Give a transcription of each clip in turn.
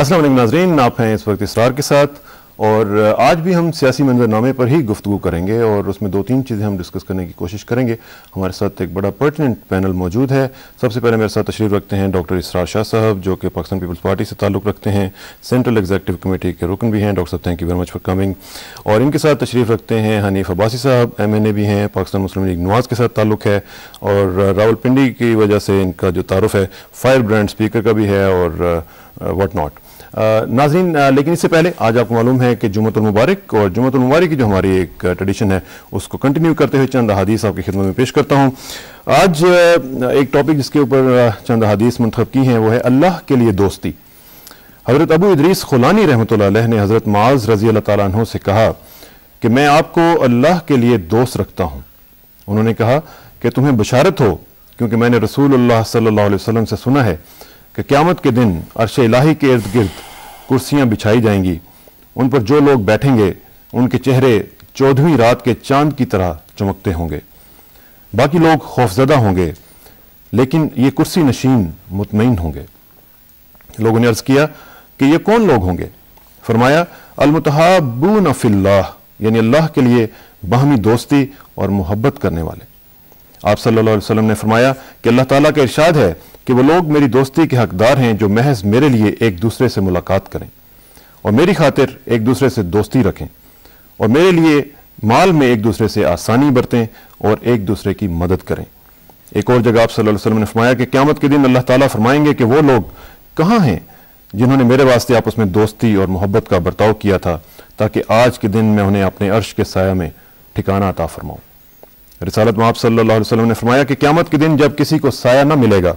अस्सलाम वालेकुम नाज़रीन, आप हैं इस वक्त इसरार के साथ और आज भी हम सियासी मंजरनामे पर ही गुफ्तगू करेंगे और उसमें दो तीन चीज़ें हम डिस्कस करने की कोशिश करेंगे। हमारे साथ एक बड़ा पर्टिनेंट पैनल मौजूद है। सबसे पहले मेरे साथ तशरीफ़ रखते हैं डॉक्टर इसरार शाह साहब, जो कि पाकिस्तान पीपल्स पार्टी से ताल्लुक़ रखते हैं, सेंट्रल एग्जीक्यूटिव कमेटी के रुकन भी हैं। डॉक्टर साहब, thank you very much for coming. और इनके साथ तशरीफ़ रखते हैं हनीफ अब्बासी साहब, MNA भी हैं, पाकिस्तान मुस्लिम लीग नवाज़ के साथ ताल्लुक़ है और रावलपिंडी की वजह से इनका जो तारुफ है फायर ब्रांड स्पीकर का भी है और व्हाट नॉट। नाज़रीन, लेकिन इससे पहले आज आपको मालूम है कि जुम्मतुल मुबारक और जुम्मतुल मुबारक की जो हमारी एक ट्रेडिशन है उसको कंटिन्यू करते हुए चंद हदीस आपकी खिदमत में पेश करता हूँ। आज एक टॉपिक जिसके ऊपर चंद हदीस मुंतखब की हैं वो है अल्लाह के लिए दोस्ती। हज़रत अबू इदरीस खुलानी रहमतुल्लाह अलैह ने हज़रत मुआज़ रज़ी अल्लाह तआला अन्हु से कहा कि मैं आपको अल्लाह के लिए दोस्त रखता हूँ। उन्होंने कहा कि तुम्हें बशारत हो, क्योंकि मैंने रसूलुल्लाह सल्लल्लाहु अलैहि वसल्लम से सुना है कि क़यामत के दिन अर्श इलाही के इर्द गिर्द कुर्सियाँ बिछाई जाएंगी, उन पर जो लोग बैठेंगे उनके चेहरे 14वीं रात के चांद की तरह चमकते होंगे। बाकी लोग खौफजदा होंगे, लेकिन ये कुर्सी नशीन मुतमईन होंगे। लोगों ने अर्ज़ किया कि ये कौन लोग होंगे? फरमाया, अलमुतहाब्बून फिल्लाह, यानी अल्लाह के लिए बाहमी दोस्ती और मोहब्बत करने वाले। आप सल्लल्लाहु अलैहि वसल्लम ने फरमाया कि अल्लाह ताला का इरशाद है कि वो लोग मेरी दोस्ती के हकदार हैं जो महज मेरे लिए एक दूसरे से मुलाकात करें और मेरी खातिर एक दूसरे से दोस्ती रखें और मेरे लिए माल में एक दूसरे से आसानी बरतें और एक दूसरे की मदद करें। एक और जगह आप सल्लल्लाहु अलैहि वसल्लम ने फरमाया कि क़यामत के दिन अल्लाह ताला फरमाएंगे कि वो लोग कहाँ हैं जिन्होंने मेरे वास्ते आपस में दोस्ती और मोहब्बत का बर्ताव किया था, ताकि आज के दिन मैं उन्हें अपने अर्श के साया में ठिकाना अता फरमाऊँ। रिसालत में आप सल्लल्लाहु अलैहि वसल्लम ने फरमाया कि क़यामत के दिन जब किसी को साया न मिलेगा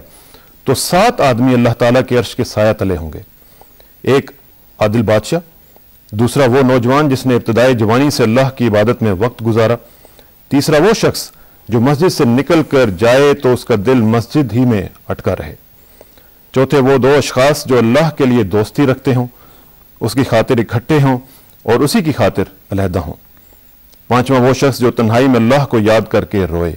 तो 7 आदमी अल्लाह ताला के अर्श के साया तले होंगे। एक आदिल बादशाह, दूसरा वो नौजवान जिसने इब्तदाई जवानी से अल्लाह की इबादत में वक्त गुजारा, तीसरा वो शख्स जो मस्जिद से निकल कर जाए तो उसका दिल मस्जिद ही में अटका रहे, चौथे वो 2 अशखास जो अल्लाह के लिए दोस्ती रखते हों, उसकी खातिर इकट्ठे हों और उसी की खातिर अलहदा हों, पांचवा वो शख्स जो तन्हाई में अल्लाह को याद करके रोए,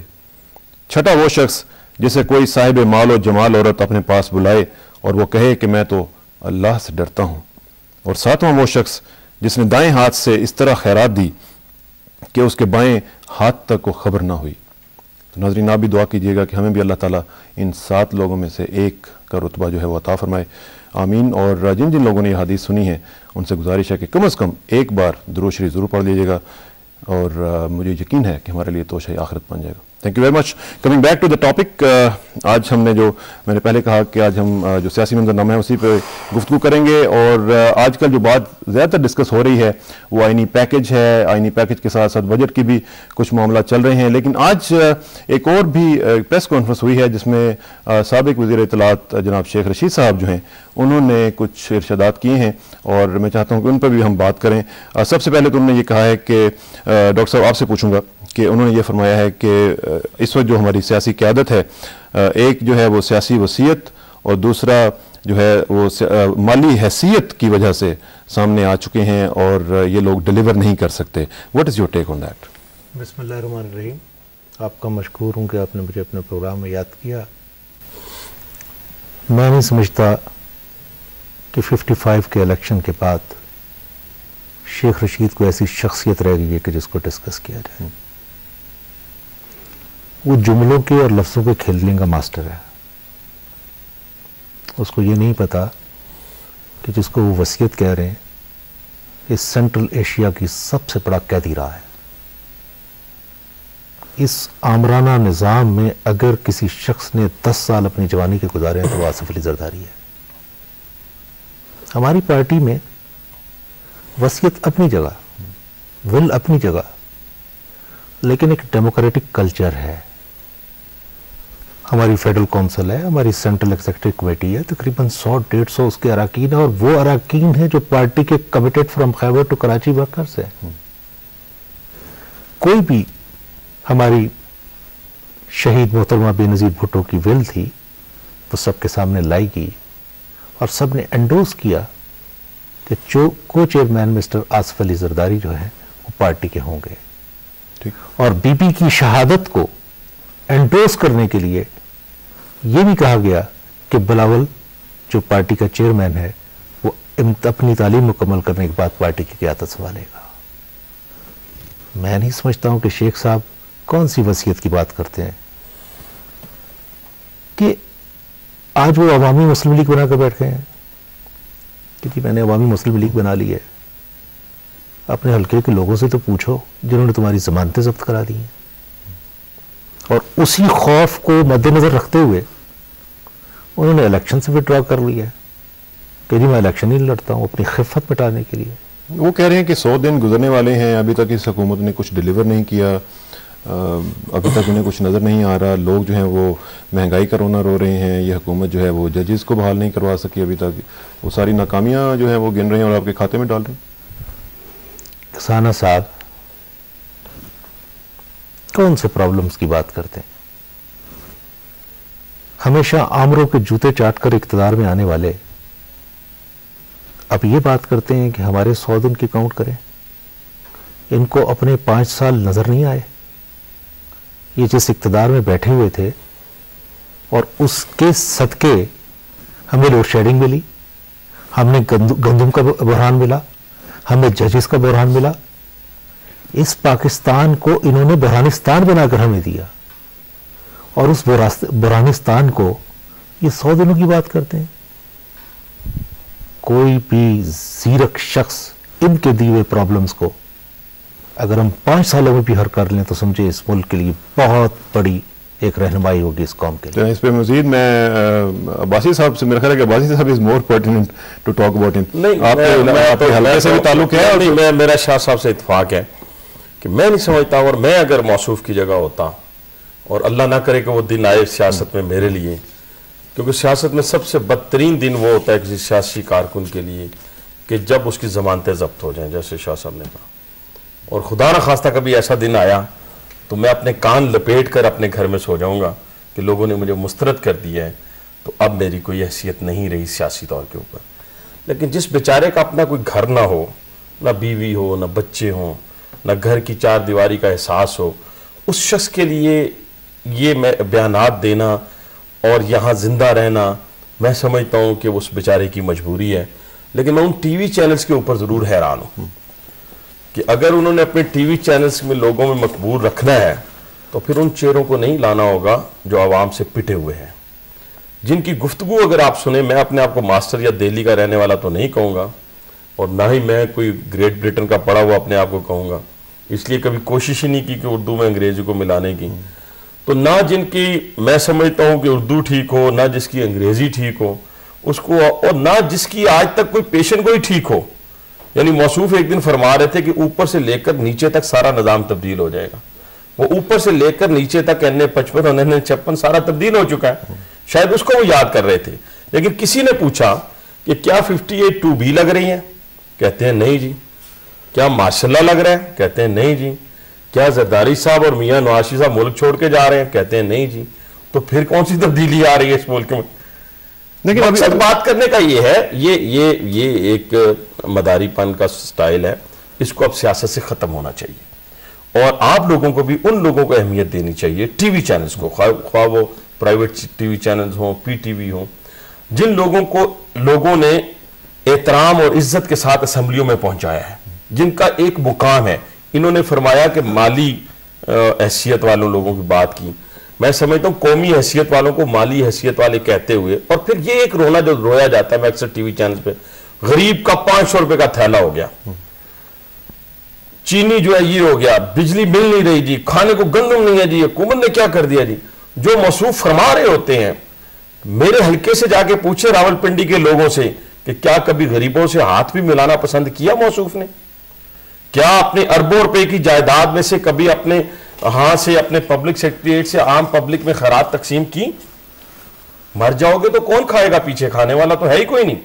छठा वो शख्स जिसे कोई साहिब माल और जमाल औरत अपने पास बुलाए और वो कहे कि मैं तो अल्लाह से डरता हूँ, और सातवां वो शख्स जिसने दाएं हाथ से इस तरह खैरात दी कि उसके बाएं हाथ तक को खबर ना हुई। तो नाज़रीन, आप भी दुआ कीजिएगा कि हमें भी अल्लाह ताला इन 7 लोगों में से एक का रुतबा जो है वो अता फरमाए, आमीन। और जिन जिन लोगों ने यह हदीस सुनी है उनसे गुजारिश है कि कम से कम एक बार दुरूद शरीफ ज़रूर पढ़ लीजिएगा और मुझे यकीन है कि हमारे लिए तोशा आखिरत बन जाएगा। Thank you very much. Coming back to the topic, आज हमने जो मैंने पहले कहा कि आज हम जो सियासी मंजरनामा है उसी पे गुफ्तगू करेंगे और आजकल जो बात ज़्यादातर डिस्कस हो रही है वो आईनी पैकेज है। आईनी पैकेज के साथ साथ बजट की भी कुछ मामला चल रहे हैं, लेकिन आज एक और भी प्रेस कॉन्फ्रेंस हुई है जिसमें साबिक वज़ीर इत्तलात जनाब शेख रशीद साहब जो हैं उन्होंने कुछ इरशादात किए हैं और मैं चाहता हूँ कि उन पर भी हम बात करें। सबसे पहले तो उन्होंने ये कहा है कि डॉक्टर साहब आपसे पूछूंगा कि उन्होंने ये फरमाया है कि इस वक्त जो हमारी सियासी क़यादत है, एक जो है वो सियासी वसीयत और दूसरा जो है वो माली हैसियत की वजह से सामने आ चुके हैं और ये लोग डिलीवर नहीं कर सकते। What is your take on that? बिस्मिल्लाहिर्रहमानिर्रहीम। आपका मशकूर हूँ कि आपने मुझे अपने प्रोग्राम में याद किया। मैं नहीं समझता कि 55 के इलेक्शन के बाद शेख रशीद को ऐसी शख्सियत रह गई है कि जिसको डिस्कस किया जाए। वो जुमलों के और लफ्ज़ों के खेलने का मास्टर है। उसको ये नहीं पता कि जिसको वो वसीयत कह रहे हैं इस सेंट्रल एशिया की सबसे बड़ा कैदी रहा है। इस आमराना निज़ाम में अगर किसी शख्स ने 10 साल अपनी जवानी के गुजारे हैं तो वो आसिफ अली जरदारी है। हमारी पार्टी में वसीयत अपनी जगह, विल अपनी जगह, लेकिन एक डेमोक्रेटिक कल्चर है। हमारी फेडरल काउंसिल है, हमारी सेंट्रल एग्जीक्यूटिव कमेटी है, तकरीबन 100-150 उसके अराकीन है और वो अराकीन है जो पार्टी के committed from Khyber to Karachi workers है। कोई भी हमारी शहीद मोहतरमा बेनज़ीर भुट्टो की विल थी वो सबके सामने लाई गई और सब ने एंडोर्स किया कि जो को चेयरमैन मिस्टर आसिफ अली जरदारी जो है वो पार्टी के होंगे। और बीबी की शहादत को एंडोर्स करने के लिए ये भी कहा गया कि बिलावल जो पार्टी का चेयरमैन है वो अपनी तालीम मुकम्मल करने के बाद पार्टी की क़यादत संभालेगा। मैं नहीं समझता हूं कि शेख साहब कौन सी वसीयत की बात करते हैं कि आज वो अवामी मुस्लिम लीग बनाकर बैठ गए हैं कि जी मैंने अवामी मुस्लिम लीग बना ली है। अपने हल्के के लोगों से तो पूछो जिन्होंने तुम्हारी जमानतें जब्त करा दी हैं, और उसी खौफ को मद्देनजर रखते हुए उन्होंने इलेक्शन से विड्रॉ कर लिया है कि जी मैं इलेक्शन ही लड़ता हूं अपनी खिफत मिटाने के लिए। वो कह रहे हैं कि 100 दिन गुजरने वाले हैं, अभी तक इस हुकूमत ने कुछ डिलीवर नहीं किया, अभी तक उन्हें कुछ नज़र नहीं आ रहा। लोग जो हैं वो महंगाई का रोना रो रहे हैं, ये हुकूमत जो है वो जजेस को बहाल नहीं करवा सकी अभी तक, वो सारी नाकामियां जो हैं वो गिन रहे हैं और आपके खाते में डाल रहे हैं। खसाना साहब कौन से प्रॉब्लम्स की बात करते हैं? हमेशा आमरों के जूते चाटकर इख्तियार में आने वाले अब ये बात करते हैं कि हमारे 100 दिन की काउंट करें। इनको अपने 5 साल नजर नहीं आए? ये जिस इख्तियार में बैठे हुए थे और उसके सदके हमें लोड शेडिंग मिली, हमने गंदुम का बहरान मिला, हमें जजेस का बहरान मिला। इस पाकिस्तान को इन्होंने बहरानिस्तान बनाकर हमें दिया और उस बहरानिस्तान को ये 100 दिनों की बात करते हैं। कोई भी जीरक शख्स इनके दिए हुए प्रॉब्लम्स को अगर हम 5 सालों में भी हल कर लें तो समझे इस मुल्क के लिए बहुत बड़ी एक रहनुमाई होगी इस कौम के लिए। इस पे मजीद मैं अब्बासी साहब से, मेरा ख्याल है कि अब्बासी साहब is more pertinent to talk about him. नहीं, आपके हल्के से भी ताल्लुक है? नहीं, मेरा शाह साहब से इत्तेफाक है कि मैं नहीं समझता, और मैं अगर मौसूफ की जगह होता, और अल्लाह ना करे कि वो दिन आए सियासत में मेरे लिए, क्योंकि सियासत में सबसे बदतरीन दिन वो होता है किसी सियासी कारकुन के लिए कि जब उसकी जमानतें जब्त हो जाएं, जैसे शाह साहब ने कहा। और खुदा न खास्ता कभी ऐसा दिन आया तो मैं अपने कान लपेट कर अपने घर में सो जाऊंगा कि लोगों ने मुझे मुस्तरद कर दिया है, तो अब मेरी कोई हैसियत नहीं रही सियासी तौर के ऊपर। लेकिन जिस बेचारे का अपना कोई घर ना हो, ना बीवी हो, ना बच्चे हों, ना घर की 4 दीवारी का एहसास हो, उस शख्स के लिए ये बयानात देना और यहाँ जिंदा रहना, मैं समझता हूँ कि उस बेचारे की मजबूरी है। लेकिन मैं उन टीवी चैनल्स के ऊपर ज़रूर हैरान हूँ कि अगर उन्होंने अपने टीवी चैनल्स में लोगों में मकबूल रखना है तो फिर उन चेहरों को नहीं लाना होगा जो आवाम से पिटे हुए हैं, जिनकी गुफ्तगू अगर आप सुने। मैं अपने आप को मास्टर या दिल्ली का रहने वाला तो नहीं कहूँगा, और ना ही मैं कोई ग्रेट ब्रिटेन का पढ़ा हुआ अपने आप को कहूँगा, इसलिए कभी कोशिश ही नहीं की कि उर्दू में अंग्रेजी को मिलाने की। तो ना जिनकी मैं समझता हूँ कि उर्दू ठीक हो, ना जिसकी अंग्रेजी ठीक हो उसको, और ना जिसकी आज तक कोई पेशेंट कोई ठीक हो। यानी मौसूफ एक दिन फरमा रहे थे कि ऊपर से लेकर नीचे तक सारा निज़ाम तब्दील हो जाएगा। वो ऊपर से लेकर नीचे तक NA-55 और NA-56 सारा तब्दील हो चुका है, शायद उसको वो याद कर रहे थे। लेकिन किसी ने पूछा कि क्या 58(2)B लग रही है? कहते हैं नहीं जी। क्या माशाल्लाह लग रहा है? कहते हैं नहीं जी। क्या जरदारी साहब और मियां नवाज साहब मुल्क छोड़ के जा रहे हैं? कहते हैं नहीं जी। तो फिर कौन सी तब्दीली आ रही है इस मुल्क में? लेकिन मकसद बात करने का ये है, ये एक मदारीपन का स्टाइल है, इसको अब सियासत से खत्म होना चाहिए। और आप लोगों को भी उन लोगों को अहमियत देनी चाहिए, टीवी चैनल्स को, ख्वाह वो प्राइवेट टीवी चैनल्स हों, PTV हों, जिन लोगों को लोगों ने एहतराम और इज्जत के साथ असम्बलियों में पहुंचाया है, जिनका एक मुकाम है। इन्होंने फरमाया कि माली हैसियत वालों लोगों की बात की, मैं समझता हूं कौमी हैसियत वालों को माली हैसियत वाले कहते हुए, और फिर ये एक रोना जो रोया जाता है मैं अक्सर टीवी चैनल पे, गरीब का 500 रुपए का थैला हो गया, चीनी जो है ये हो गया, बिजली मिल नहीं रही जी, खाने को गंदम नहीं है जी, हुकूमत ने क्या कर दिया जी। जो मौसूफ फरमा रहे होते हैं, मेरे हल्के से जाके पूछे रावलपिंडी के लोगों से कि क्या कभी गरीबों से हाथ भी मिलाना पसंद किया मौसूफ ने? क्या अपने अरबों रुपए की जायदाद में से कभी अपने हाथ से अपने पब्लिक सेक्रेटरीट से आम पब्लिक में खैरात तकसीम की? मर जाओगे तो कौन खाएगा? पीछे खाने वाला तो है ही कोई नहीं।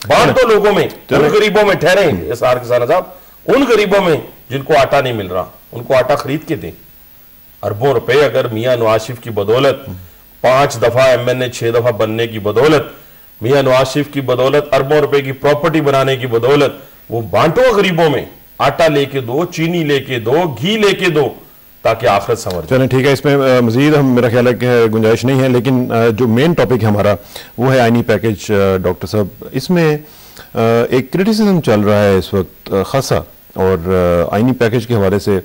बांट दो लोगों में, उन गरीबों में ठहरे एसआर किसान साहब, उन गरीबों में जिनको आटा नहीं मिल रहा, उनको आटा खरीद के दें। अरबों रुपए अगर मियां नवाज शरीफ की बदौलत, 5 दफा MNA 6 दफा बनने की बदौलत, मियां नवाज शरीफ की बदौलत, अरबों रुपए की प्रॉपर्टी बनाने की बदौलत, वो बांटो गरीबों में, आटा लेके दो, चीनी लेके दो, घी लेके दो, ताकि आखिरत संवर जाए। चलें ठीक है, इसमें मजीद हम मेरा ख्याल है कि गुंजाइश नहीं है, लेकिन जो मेन टॉपिक है हमारा वो है आईनी पैकेज। डॉक्टर साहब, इसमें एक क्रिटिसिज्म चल रहा है इस वक्त खासा, और आईनी पैकेज के हवाले से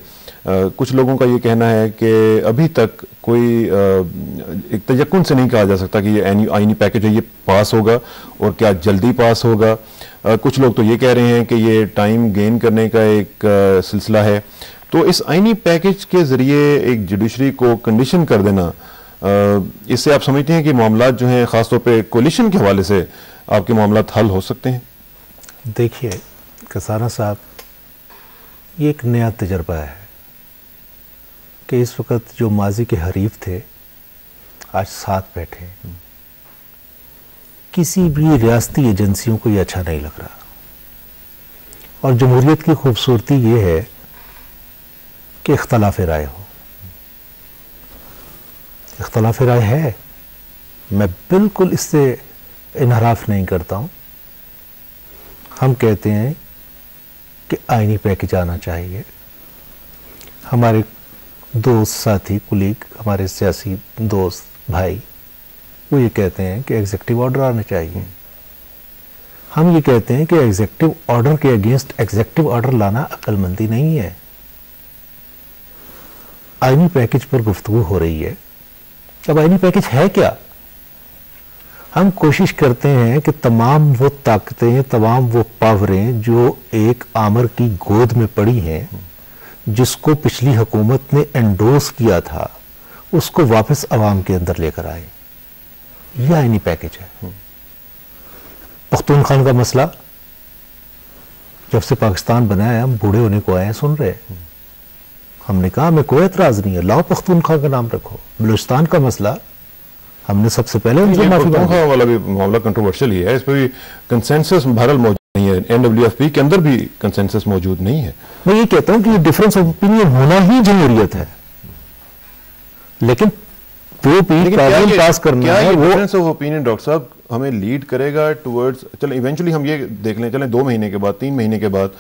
कुछ लोगों का ये कहना है कि अभी तक कोई एक तयक्कुन से नहीं कहा जा सकता कि ये आईनी पैकेज है ये पास होगा और क्या जल्दी पास होगा। कुछ लोग तो ये कह रहे हैं कि ये टाइम गेन करने का एक सिलसिला है। तो इस आईनी पैकेज के ज़रिए एक जुडिशरी को कंडीशन कर देना, इससे आप समझते हैं कि मामलात जो हैं ख़ासतौर पे कोलिशन के हवाले से आपके मामलात हल हो सकते हैं? देखिए कसाना साहब, ये एक नया तजर्बा है कि इस वक्त जो माजी के हरीफ थे आज साथ बैठे हैं। किसी भी रियासती एजेंसियों को ये अच्छा नहीं लग रहा, और जमहूरियत की खूबसूरती ये है कि इख्तलाफ राय हो। इख्तलाफ राय है, मैं बिल्कुल इससे इनहराफ नहीं करता हूं। हम कहते हैं कि आईनी पैकेज आना चाहिए। हमारे दोस्त साथी कुलीग, हमारे सियासी दोस्त भाई, वो ये कहते हैं कि एग्जीक्यूटिव ऑर्डर आने चाहिए। हम ये कहते हैं कि एग्जीक्यूटिव ऑर्डर के अगेंस्ट एग्जीक्यूटिव ऑर्डर लाना अक्लमंदी नहीं है। आईनी पैकेज पर गुफ्तगू हो रही है। अब आईनी पैकेज है क्या? हम कोशिश करते हैं कि तमाम वो ताकतें, तमाम वो पावरें जो एक आमर की गोद में पड़ी हैं, जिसको पिछली हुकूमत ने एंडोर्स किया था, उसको वापस अवाम के अंदर लेकर आए। यह आईनी पैकेज है। पख्तूनख्वा का मसला जब से पाकिस्तान बना है, हम बूढ़े होने को आए हैं, सुन रहे हैं। हमने कहा हमें कोई एतराज नहीं है, लाओ पख्तूनख्वा का नाम रखो। बलूचिस्तान का मसला हमने सबसे पहले उनसे माफी मांगी। वाला भी मामला कंट्रोवर्शियल ही है, इस पर भी कंसेंसस बहरहाल मौजूद नहीं है। एनडब्ल्यूएफपी के अंदर भी कंसेंसस मौजूद नहीं है। मैं ये कहता हूं कि डिफरेंस ऑफ ओपिनियन होना ही जमहूरियत है, लेकिन वो भी कानून पास करना है। वो डिफरेंस ऑफ ओपिनियन डॉक्टर साहब हमें लीड करेगा टुवर्ड्स, चलो इवेंचुअली हम ये देख लें, चलें 2 महीने के बाद, 3 महीने के बाद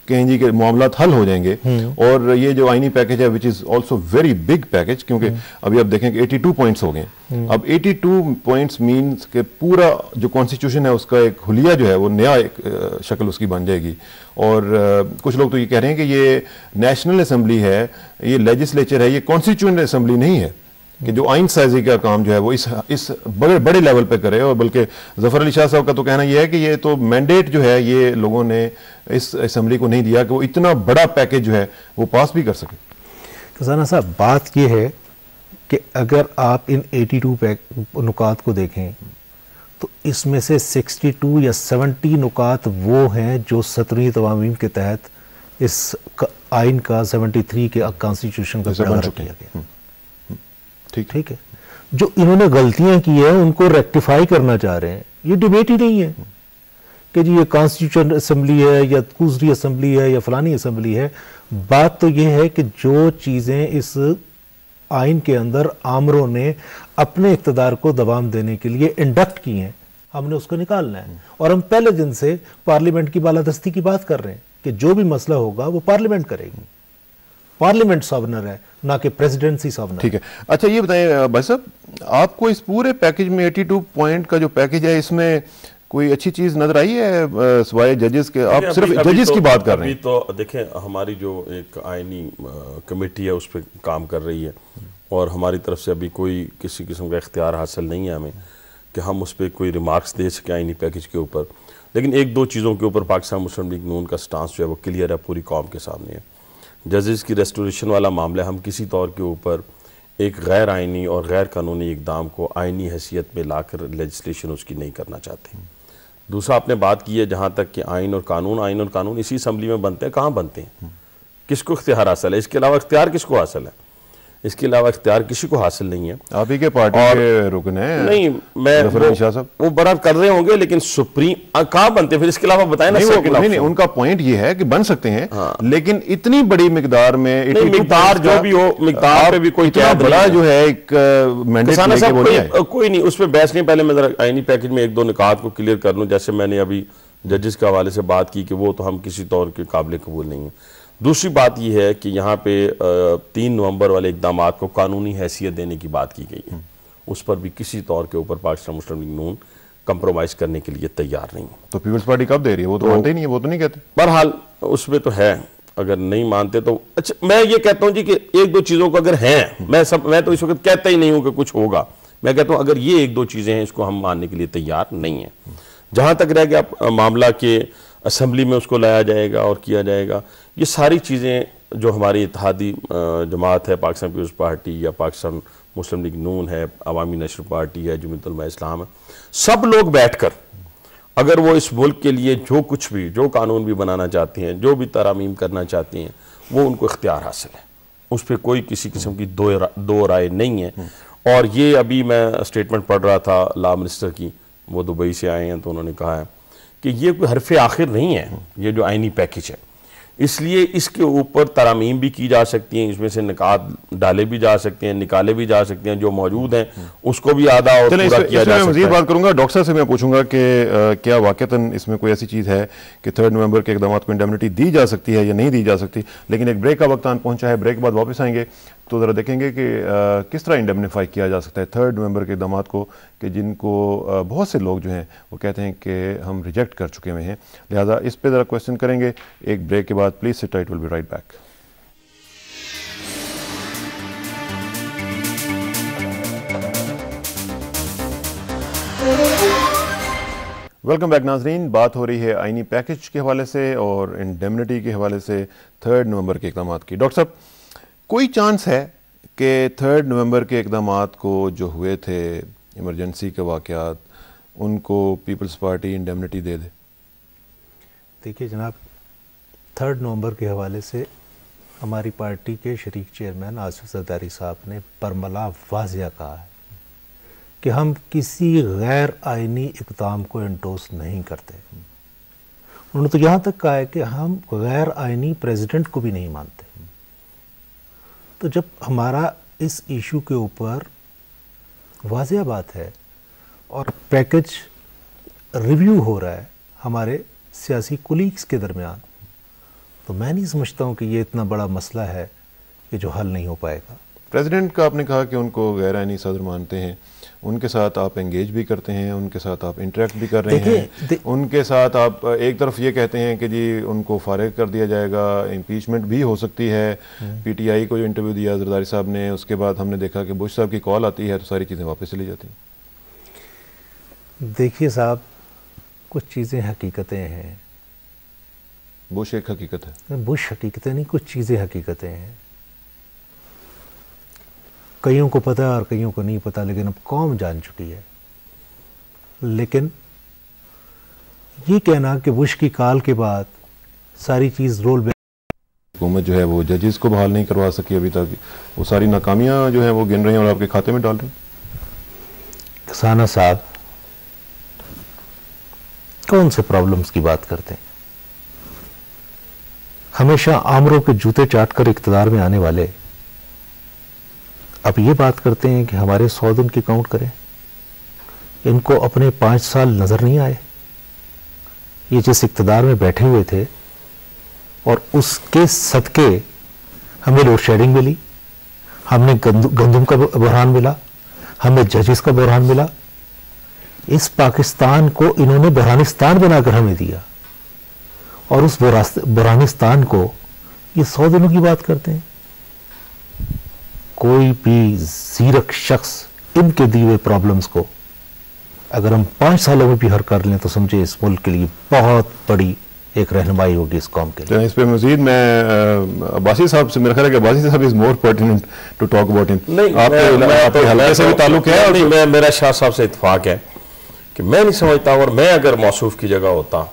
कहें जी के मामलात हल हो जाएंगे। और ये जो आईनी पैकेज है which is also very big package, क्योंकि अभी आप देखें कि 82 पॉइंट्स हो गए। अब 82 पॉइंट्स मीन्स के पूरा जो कॉन्स्टिट्यूशन है उसका एक हुलिया जो है वो नया एक शक्ल उसकी बन जाएगी। और कुछ लोग तो ये कह रहे हैं कि ये नेशनल असम्बली है, ये लेजिस्लेचर है, ये कॉन्स्टिट्यूएंट असम्बली नहीं है कि जो आइन साजी का काम जो है वो इस बड़े लेवल पे करे। और बल्कि जफर अली शाह साहब का तो कहना यह है कि ये तो मैंडेट जो है ये लोगों ने इस असम्बली को नहीं दिया कि वो इतना बड़ा पैकेज जो है वो पास भी कर सके। खजाना साहब, बात ये है कि अगर आप इन 82 नुकात को देखें तो इसमें से 62 या 70 नुकात वो हैं जो 17वीं तवामीम के तहत इस आइन का 73 के कॉन्स्टिट्यूशन का प्रावधान किया गया। ठीक है, जो इन्होंने गलतियां की है उनको रेक्टिफाई करना चाह रहे हैं। ये डिबेट ही नहीं है कि जी ये कॉन्स्टिट्यूशन असेंबली है या दूसरी असेंबली है या फलानी असेंबली है। बात तो ये है कि जो चीजें इस आइन के अंदर आमरों ने अपने इक़्तिदार को दबाम देने के लिए इंडक्ट की हैं, हमने उसको निकालना है। और हम पहले दिन से पार्लियामेंट की बालादस्ती की बात कर रहे हैं कि जो भी मसला होगा वो पार्लियामेंट करेगी। पार्लियामेंट सॉवरन है, ना कि प्रेसिडेंसी सॉवरन। ठीक है, अच्छा ये बताएं भाई साहब, आपको इस पूरे पैकेज में 82 पॉइंट का जो पैकेज है इसमें कोई अच्छी चीज नजर आई है सिवाय जजेस के? आप सिर्फ जजेस की बात कर रहे हैं। तो देखें, हमारी जो एक आईनी कमेटी है उस पर काम कर रही है और हमारी तरफ से अभी कोई किसी किस्म का इख्तियार हासिल नहीं है हमें कि हम उस पर कोई रिमार्क्स दे सकें आईनी पैकेज के ऊपर। लेकिन 1-2 चीज़ों के ऊपर पाकिस्तान मुस्लिम लीग नून का स्टांस जो है वो क्लियर है, पूरी कौम के सामने है। जजेस की रेस्टोरेशन वाला मामला, हम किसी तौर के ऊपर एक गैर आइनी और गैर कानूनी इकदाम को आइनी हैसियत में लाकर लेजिस्लेशन उसकी नहीं करना चाहते। दूसरा आपने बात की है जहाँ तक कि आइन और कानून इसी असम्बली में बनते हैं। कहाँ बनते हैं? किसको इख्तियार हासिल है? इसके अलावा इख्तियार किसको हासिल है? इसके अलावा इख्तियार किसी को हासिल नहीं है। आप ही के पार्टी के रुकन है नहीं, मैं वो बरात कर रहे होंगे, लेकिन सुप्रीम कहाँ बनते हैं फिर? इसके अलावा बताएं ना। नहीं, उनका पॉइंट ये है कि बन सकते हैं, हाँ। लेकिन इतनी बड़ी मिकदार में मिकदार जो भी हो, मिकदार पे भी कोई बड़ा जो है एक मैंडेट कोई नहीं, उस पर बहस नहीं। पहले मैं जरा आईनी पैकेज में 1-2 निकात को क्लियर कर लूँ। जैसे मैंने अभी जजेस के हवाले से बात की कि वो तो हम किसी तौर के काबिल कबूल नहीं है। दूसरी बात यह है कि यहाँ पे 3 नवंबर वाले इक़दामात को कानूनी हैसियत देने की बात की गई है। उस पर भी किसी तौर के ऊपर पाकिस्तान मुस्लिम लीग नून कंप्रोमाइज करने के लिए तैयार नहीं है। तो पीपल्स पार्टी कब दे रही है? वो तो मानते ही नहीं है, वो तो नहीं कहते। बहरहाल उसमें तो है, अगर नहीं मानते तो अच्छा। मैं ये कहता हूं जी कि एक दो चीजों को अगर हैं, मैं तो इस वक्त कहता ही नहीं हूं कि कुछ होगा। मैं कहता हूं अगर ये एक दो चीजें हैं, इसको हम मानने के लिए तैयार नहीं है। जहां तक रह गया मामला के असेंबली में उसको लाया जाएगा और किया जाएगा, ये सारी चीजें जो हमारी इत्तेहादी जमात है, पाकिस्तान पीपल्स पार्टी या पाकिस्तान मुस्लिम लीग नून है, अवामी नेशनल पार्टी है, जमीयत उलमा इस्लाम है, सब लोग बैठकर अगर वो इस मुल्क के लिए जो कुछ भी, जो कानून भी बनाना चाहते हैं, जो भी तरामीम करना चाहते हैं, वो उनको इख्तियार हासिल है। उस पर कोई किसी किस्म की दो राय नहीं है। और ये अभी मैं स्टेटमेंट पढ़ रहा था लॉ मिनिस्टर की, वो दुबई से आए हैं, तो उन्होंने कहा है कि ये कोई हरफ़े आखिर नहीं है, ये जो आइनी पैकेज है, इसलिए इसके ऊपर तरामीम भी की जा सकती हैं, इसमें से निकात डाले भी जा सकते हैं, निकाले भी जा सकते हैं, जो मौजूद हैं उसको भी आधा और पूरा किया जा सकता है। मज़ीद बात करूंगा डॉक्टर साहब से। मैं पूछूंगा कि क्या वाकईतन इसमें कोई ऐसी चीज़ है कि 3 नवंबर के इक़दामात को इंडेमनिटी दी जा सकती है या नहीं दी जा सकती। लेकिन एक ब्रेक का वक्त आन पहुंचा है, ब्रेक के बाद वापस आएंगे तो ज़रा देखेंगे कि किस तरह इंडेमनीफाई किया जा सकता है 3 नवंबर के इक़दामात को, कि जिनको बहुत से लोग जो हैं वो कहते हैं कि हम रिजेक्ट कर चुके हुए हैं। लिहाजा इस पे ज़रा क्वेश्चन करेंगे एक ब्रेक के बाद। Please sit tight, will be right back. Welcome back नाजरीन। बात हो रही है आइनी पैकेज के हवाले से और इंडेमनिटी के हवाले से 3 नवंबर के इक़दामात की। डॉक्टर साहब, कोई चांस है कि 3 नवंबर के इक़दामात को जो हुए थे, इमरजेंसी के वाक़यात, उनको पीपल्स पार्टी इंडेमनिटी दे दे? देखिए जनाब, 3 नवंबर के हवाले से हमारी पार्टी के शरीक चेयरमैन आसिफ ज़रदारी साहब ने बरमला वाज़िया कहा है कि हम किसी गैर आइनी इक़दाम को एंडोर्स नहीं करते। उन्होंने तो यहाँ तक कहा है कि हम गैर आइनी प्रेसिडेंट को भी नहीं मानते। तो जब हमारा इस इशू के ऊपर वाज़िया बात है और पैकेज रिव्यू हो रहा है हमारे सियासी कुलीग्स के दरमियान, तो मैं नहीं समझता हूँ कि ये इतना बड़ा मसला है कि जो हल नहीं हो पाएगा। प्रेसिडेंट का आपने कहा कि उनको गैर आइनी सदर मानते हैं, उनके साथ आप एंगेज भी करते हैं, उनके साथ आप इंटरेक्ट भी कर रहे हैं, उनके साथ आप एक तरफ ये कहते हैं कि जी उनको फारिग कर दिया जाएगा, इम्पीचमेंट भी हो सकती है। पीटीआई को जो इंटरव्यू दिया जरदारी साहब ने, उसके बाद हमने देखा कि बुश साहब की कॉल आती है तो सारी चीज़ें वापस चली जाती हैं। देखिए साहब, कुछ चीज़ें हकीकतें हैं। बुश एक हकीकत है? बुश हकीकतें नहीं, कुछ चीज़ें हकीकतें हैं। कईयों को पता है और कईयों को नहीं पता, लेकिन अब कौम जान चुकी है। लेकिन ये कहना कि बुश की कॉल के बाद सारी चीज़ रोल बैक, हुकूमत जो है वो जजेस को बहाल नहीं करवा सकी अभी तक, वो सारी नाकामियां जो है वो गिन रहे हैं और आपके खाते में डाल रहे हैं। खजाना साहब कौन से प्रॉब्लम्स की बात करते हैं? हमेशा आमरों के जूते चाटकर इक़्तिदार में आने वाले अब ये बात करते हैं कि हमारे 100 दिन की काउंट करें। इनको अपने 5 साल नजर नहीं आए। ये जिस इक़्तिदार में बैठे हुए थे और उसके सदके हमें लोड शेडिंग मिली, हमें गंदुम का बहरान मिला, हमें जजेस का बहरान मिला। इस पाकिस्तान को इन्होंने बहरानिस्तान बनाकर हमें दिया और उस बहरानिस्तान को ये 100 दिनों की बात करते हैं। कोई भी जीरक शख्स इनके दिए हुए प्रॉब्लम्स को अगर हम 5 सालों में भी हल कर लें तो समझे इस मुल्क के लिए बहुत बड़ी एक रहनुमाई होगी इस कौम के लिए। इस पे मजीद मैं अब्बासी साहब से, मेरा ख्याल है कि अब्बासी साहब is more pertinent to talk about him. नहीं, आपके हलके से भी ताल्लुक है? नहीं, मेरा शाह साहब से इत्तेफाक है कि मैं नहीं समझता, और मैं अगर मौसूफ की जगह होता,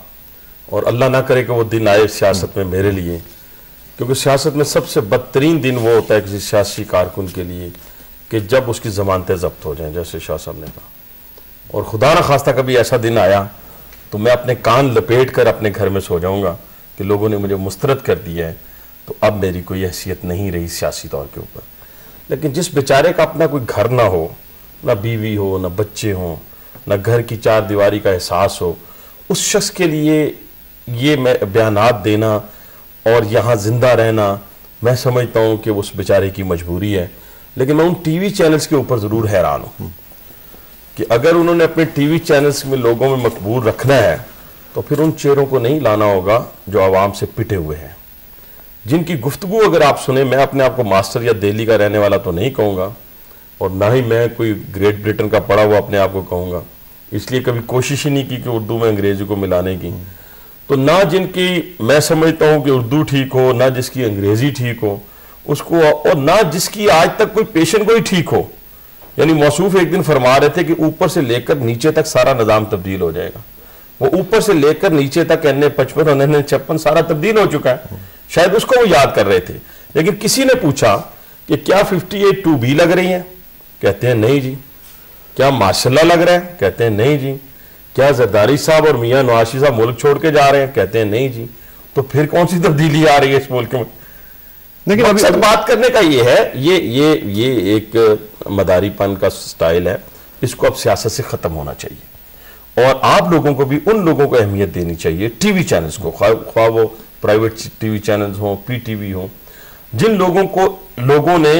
और अल्लाह ना करे कि वो दिन आए सियासत में मेरे लिए, क्योंकि सियासत में सबसे बदतरीन दिन वो होता है किसी सियासी कारकुन के लिए कि जब उसकी जमानतें जब्त हो जाएं, जैसे शाह साहब ने कहा। और खुदा न खास्ता कभी ऐसा दिन आया तो मैं अपने कान लपेट कर अपने घर में सो जाऊंगा कि लोगों ने मुझे मुस्तरद कर दिया है, तो अब मेरी कोई हैसियत नहीं रही सियासी तौर के ऊपर। लेकिन जिस बेचारे का अपना कोई घर ना हो, ना बीवी हो, ना बच्चे हों, ना घर की 4 दीवारी का एहसास हो, उस शख्स के लिए ये बयानात देना और यहाँ जिंदा रहना, मैं समझता हूँ कि उस बेचारे की मजबूरी है। लेकिन मैं उन टीवी चैनल्स के ऊपर ज़रूर हैरान हूँ कि अगर उन्होंने अपने टीवी चैनल्स में लोगों में मकबूल रखना है तो फिर उन चेहरों को नहीं लाना होगा जो आवाम से पिटे हुए हैं, जिनकी गुफ्तगू अगर आप सुने। मैं अपने आप को मास्टर या दिल्ली का रहने वाला तो नहीं कहूँगा, और ना ही मैं कोई ग्रेट ब्रिटेन का पढ़ा हुआ अपने आप को कहूँगा, इसलिए कभी कोशिश ही नहीं की कि उर्दू में अंग्रेजी को मिलाने की। तो ना जिनकी मैं समझता हूँ कि उर्दू ठीक हो, ना जिसकी अंग्रेजी ठीक हो उसको, और ना जिसकी आज तक कोई पेशेंट को ही ठीक हो। यानी मौसूफ एक दिन फरमा रहे थे कि ऊपर से लेकर नीचे तक सारा निज़ाम तब्दील हो जाएगा। वो ऊपर से लेकर नीचे तक NA55 और NA56 सारा तब्दील हो चुका है, शायद उसको वो याद कर रहे थे। लेकिन किसी ने पूछा कि क्या 58(2)B लग रही है, कहते हैं नहीं जी। क्या माशाल्लाह लग रहा है, कहते हैं नहीं जी। क्या जरदारी साहब और मियां नवाज साहब मुल्क छोड़ के जा रहे हैं, कहते हैं नहीं जी। तो फिर कौन सी तब्दीली आ रही है इस मुल्क में? लेकिन अभी बात करने का ये है, ये एक मदारीपन का स्टाइल है, इसको अब सियासत से खत्म होना चाहिए। और आप लोगों को भी उन लोगों को अहमियत देनी चाहिए, टीवी चैनल्स को, ख्वाह वो प्राइवेट टीवी चैनल्स हो, PTV हो, जिन लोगों को लोगों ने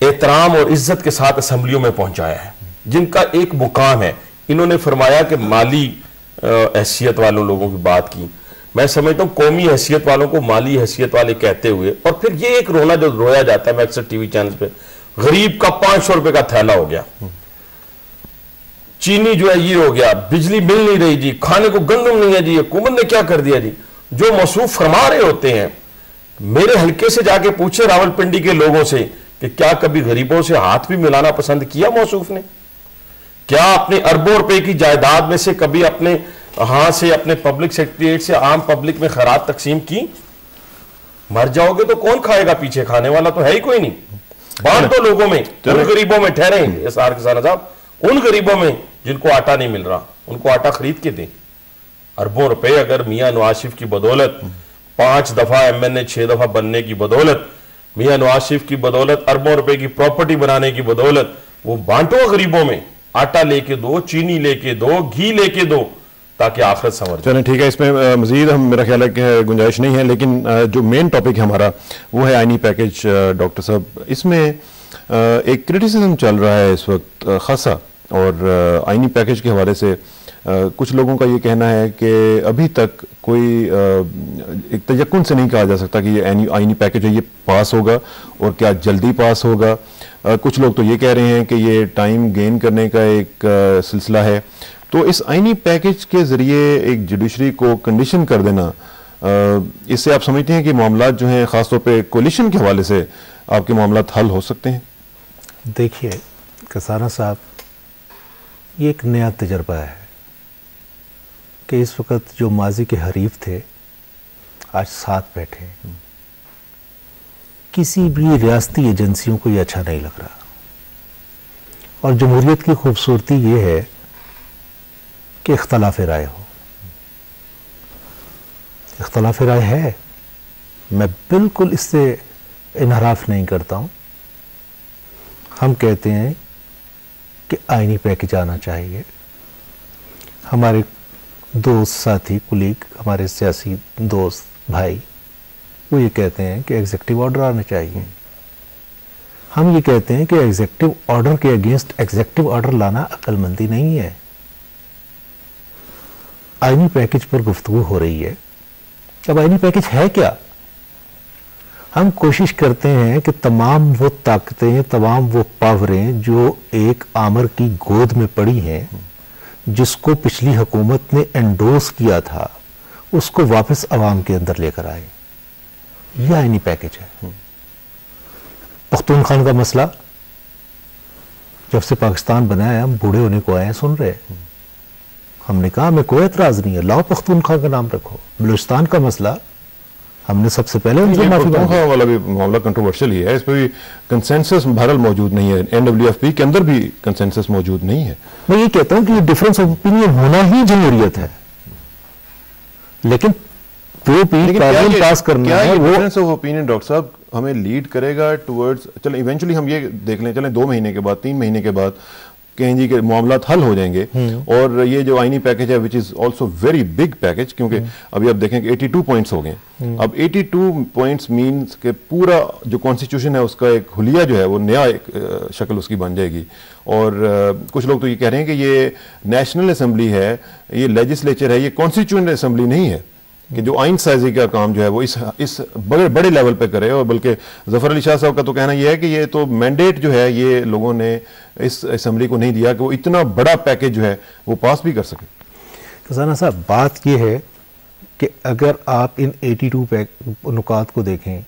एहतराम और इज्जत के साथ असम्बलियों में पहुंचाया है, जिनका एक मुकाम है। इन्होंने फरमाया कि माली हैसियत वालों लोगों की बात की, मैं समझता हूं कौमी हैसियत वालों को माली हैसियत वाले कहते हुए, और फिर ये एक रोना जो रोया जाता है मैं अक्सर टीवी चैनल पे, गरीब का 500 रुपए का थैला हो गया, चीनी जो है ये हो गया, बिजली मिल नहीं रही जी, खाने को गंदम नहीं है जी, हुकूमत ने क्या कर दिया जी। जो मौसूफ फरमा रहे होते हैं, मेरे हल्के से जाके पूछे रावलपिंडी के लोगों से कि क्या कभी गरीबों से हाथ भी मिलाना पसंद किया मौसूफ ने? क्या अपने अरबों रुपए की जायदाद में से कभी अपने हाथ से, अपने पब्लिक सेक्रेटरीट से आम पब्लिक में खैरात तकसीम की? मर जाओगे तो कौन खाएगा, पीछे खाने वाला तो है ही कोई नहीं। बांट दो लोगों में, उन गरीबों में ठहरे एसआर किसान साहब, उन गरीबों में जिनको आटा नहीं मिल रहा, उनको आटा खरीद के दें। अरबों रुपए अगर मियां नवाज शरीफ की बदौलत, 5 दफा MNA 6 दफा बनने की बदौलत, मियां नवाज शरीफ की बदौलत, अरबों रुपए की प्रॉपर्टी बनाने की बदौलत, वो बांटो गरीबों में, आटा लेके दो, चीनी लेके दो, घी लेके दो, ताकि आखिरत संवर। चलें ठीक है, इसमें मजीद हम मेरा ख्याल है कि गुंजाइश नहीं है, लेकिन जो मेन टॉपिक है हमारा वो है आईनी पैकेज। डॉक्टर साहब, इसमें एक क्रिटिसिज्म चल रहा है इस वक्त खासा, और आईनी पैकेज के हवाले से कुछ लोगों का ये कहना है कि अभी तक कोई एक तयक्कुन से नहीं कहा जा सकता कि ये आईनी पैकेज है ये पास होगा और क्या जल्दी पास होगा। कुछ लोग तो ये कह रहे हैं कि ये टाइम गेन करने का एक सिलसिला है। तो इस आईनी पैकेज के जरिए एक जुडिशरी को कंडीशन कर देना, इससे आप समझते हैं कि मामला जो हैं ख़ासतौर पे कोलिशन के हवाले से आपके मामला हल हो सकते हैं? देखिए कसाना साहब, ये एक नया तजर्बा है कि इस वक्त जो माजी के हरीफ थे आज साथ बैठे हैं। किसी भी रियासती एजेंसियों को ये अच्छा नहीं लग रहा, और जमहूरियत की खूबसूरती ये है कि इख्तलाफ राय हो। इख्तलाफ राय है, मैं बिल्कुल इससे इनहराफ नहीं करता हूं। हम कहते हैं कि आईनी पैकेज आना चाहिए। हमारे दोस्त, साथी, कुलीग, हमारे सियासी दोस्त भाई, वो ये कहते हैं कि एग्जीक्यूटिव ऑर्डर आने चाहिए। हम ये कहते हैं कि एग्जीक्यूटिव ऑर्डर के अगेंस्ट एग्जीक्यूटिव ऑर्डर लाना अक्लमंदी नहीं है। आईनी पैकेज पर गुफ्तगू हो रही है। अब आईनी पैकेज है क्या? हम कोशिश करते हैं कि तमाम वो ताकतें, तमाम वो पावरें जो एक आमर की गोद में पड़ी हैं, जिसको पिछली हुकूमत ने एंडोर्स किया था, उसको वापस अवाम के अंदर लेकर आए। यह आईनी पैकेज है। पख्तूनख्वा का मसला, जब से पाकिस्तान बना है हम बूढ़े होने को आए हैं, सुन रहे हैं। हमने कहा हमें कोई एतराज नहीं है, लाओ पख्तूनख्वा का नाम रखो। बलूचिस्तान का मसला, हमने सबसे पहले उनसे माफी मांगी। वाला भी मामला कंट्रोवर्शियल ही है, इस पर भी कंसेंसस बहरहाल मौजूद नहीं है। NWFP के अंदर भी कंसेंसस मौजूद नहीं है। मैं ये कहता हूं कि डिफरेंस ऑफ ओपिनियन होना ही जमहूरियत है, लेकिन जो भी कानून पास करना है वो डिफरेंस ऑफ ओपिनियन डॉक्टर साहब हमें लीड करेगा टुवर्ड्स, चलो इवेंचुअली हम ये देख लें, चलें 2 महीने के बाद, 3 महीने के बाद कहें जी कि मामला हल हो जाएंगे। और ये जो आईनी पैकेज है which is also very big package, क्योंकि अभी आप देखें कि 82 पॉइंट्स हो गए। अब 82 पॉइंट्स मीन्स के पूरा जो कॉन्स्टिट्यूशन है उसका एक हुलिया जो है वो नया एक शक्ल उसकी बन जाएगी। और कुछ लोग तो ये कह रहे हैं कि ये नेशनल असेंबली है, ये लेजिस्लेचर है, ये कॉन्स्टिट्यूएंट असेंबली नहीं है कि जो आइन साजी का काम जो है वो इस बड़े लेवल पे करे। और बल्कि जफर अली शाह साहब का तो कहना यह है कि ये तो मैंडेट जो है ये लोगों ने इस असेंबली को नहीं दिया कि वो इतना बड़ा पैकेज जो है वो पास भी कर सके। खजाना साहब, बात ये है कि अगर आप इन 82 नुकात को देखें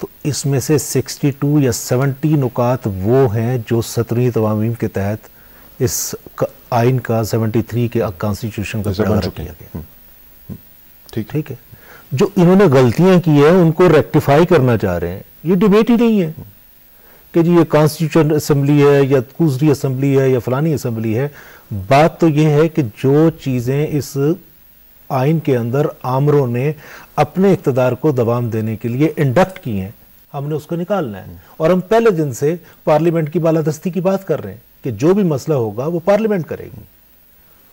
तो इसमें से 62 या 70 नुकात वो हैं जो 17वीं तवामीम के तहत इस आइन का 73 के कॉन्स्टिट्यूशन का प्रावधान किया गया। ठीक है, जो इन्होंने गलतियां की है उनको रेक्टिफाई करना चाह रहे हैं। ये डिबेट ही नहीं है कि जी ये कॉन्स्टिट्यूशन असेंबली है या दूसरी असेंबली है या फलानी असेंबली है। बात तो ये है कि जो चीजें इस आइन के अंदर आमरों ने अपने इक़्तिदार को दबाम देने के लिए इंडक्ट की हैं, हमने उसको निकालना है। और हम पहले दिन से पार्लियामेंट की बालादस्ती की बात कर रहे हैं कि जो भी मसला होगा वो पार्लियामेंट करेगी।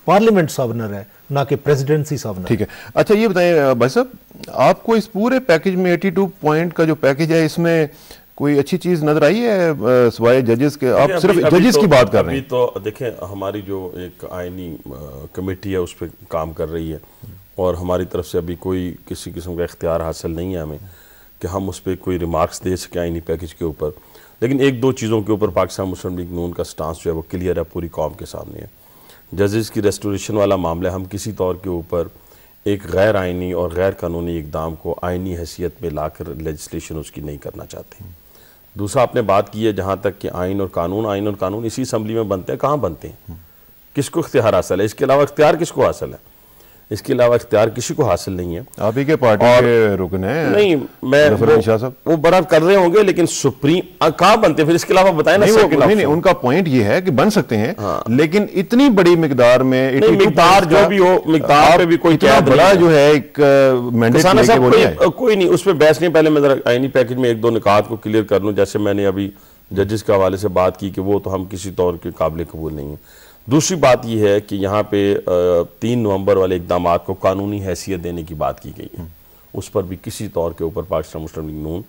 पार्लियामेंट सॉवरनर है, ना कि प्रेसिडेंसी सॉवरनर। ठीक है, अच्छा ये बताएं भाई साहब, आपको इस पूरे पैकेज में 82 पॉइंट का जो पैकेज है इसमें कोई अच्छी चीज नजर आई है सिवाय जजेस के? आप सिर्फ जजेस की बात कर रहे हैं। तो देखें, हमारी जो एक आईनी कमेटी है उस पर काम कर रही है और हमारी तरफ से अभी कोई किसी किस्म का इख्तियार हासिल नहीं है हमें कि हम उस पर कोई रिमार्क्स दे सकें आईनी पैकेज के ऊपर। लेकिन एक दो चीज़ों के ऊपर पाकिस्तान मुस्लिम लीग नून का स्टांस जो है वो क्लियर है, पूरी कौम के सामने है। जजेस की रेस्टोरेशन वाला मामला, हम किसी तौर के ऊपर एक गैर आइनी और गैर कानूनी इकदाम को आइनी हैसियत में लाकर लेजिस्लेशन उसकी नहीं करना चाहते। दूसरा, आपने बात की है जहाँ तक कि आइन और कानून इसी असम्बली में बनते हैं। कहाँ बनते हैं? किसको इख्तियार हासिल है? इसके अलावा इख्तियार किसको हासिल है? इसके अलावा इख्तियार किसी को हासिल नहीं है। आप ही के पार्टी के रुकन है नहीं, मैं वो बड़ा कर रहे होंगे, लेकिन सुप्रीम कहाँ बनते हैं फिर? इसके अलावा बताए ना। नहीं, उनका पॉइंट ये है कि बन सकते हैं। हाँ। लेकिन इतनी बड़ी मिकदार में मिकदार जो भी हो, मिकदार पे भी कोई बड़ा जो है एक मैंडेट कोई नहीं, उस पर बहस नहीं। पहले मैं आईनी पैकेज में एक दो निकात को क्लियर कर लूँ। जैसे मैंने अभी जजेस के हवाले से बात की कि वो तो हम किसी तौर के काबिल कबूल नहीं है। दूसरी बात यह है कि यहाँ पे 3 नवंबर वाले इक़दाम को कानूनी हैसियत देने की बात की गई है। उस पर भी किसी तौर के ऊपर पाकिस्तान मुस्लिम लीग नून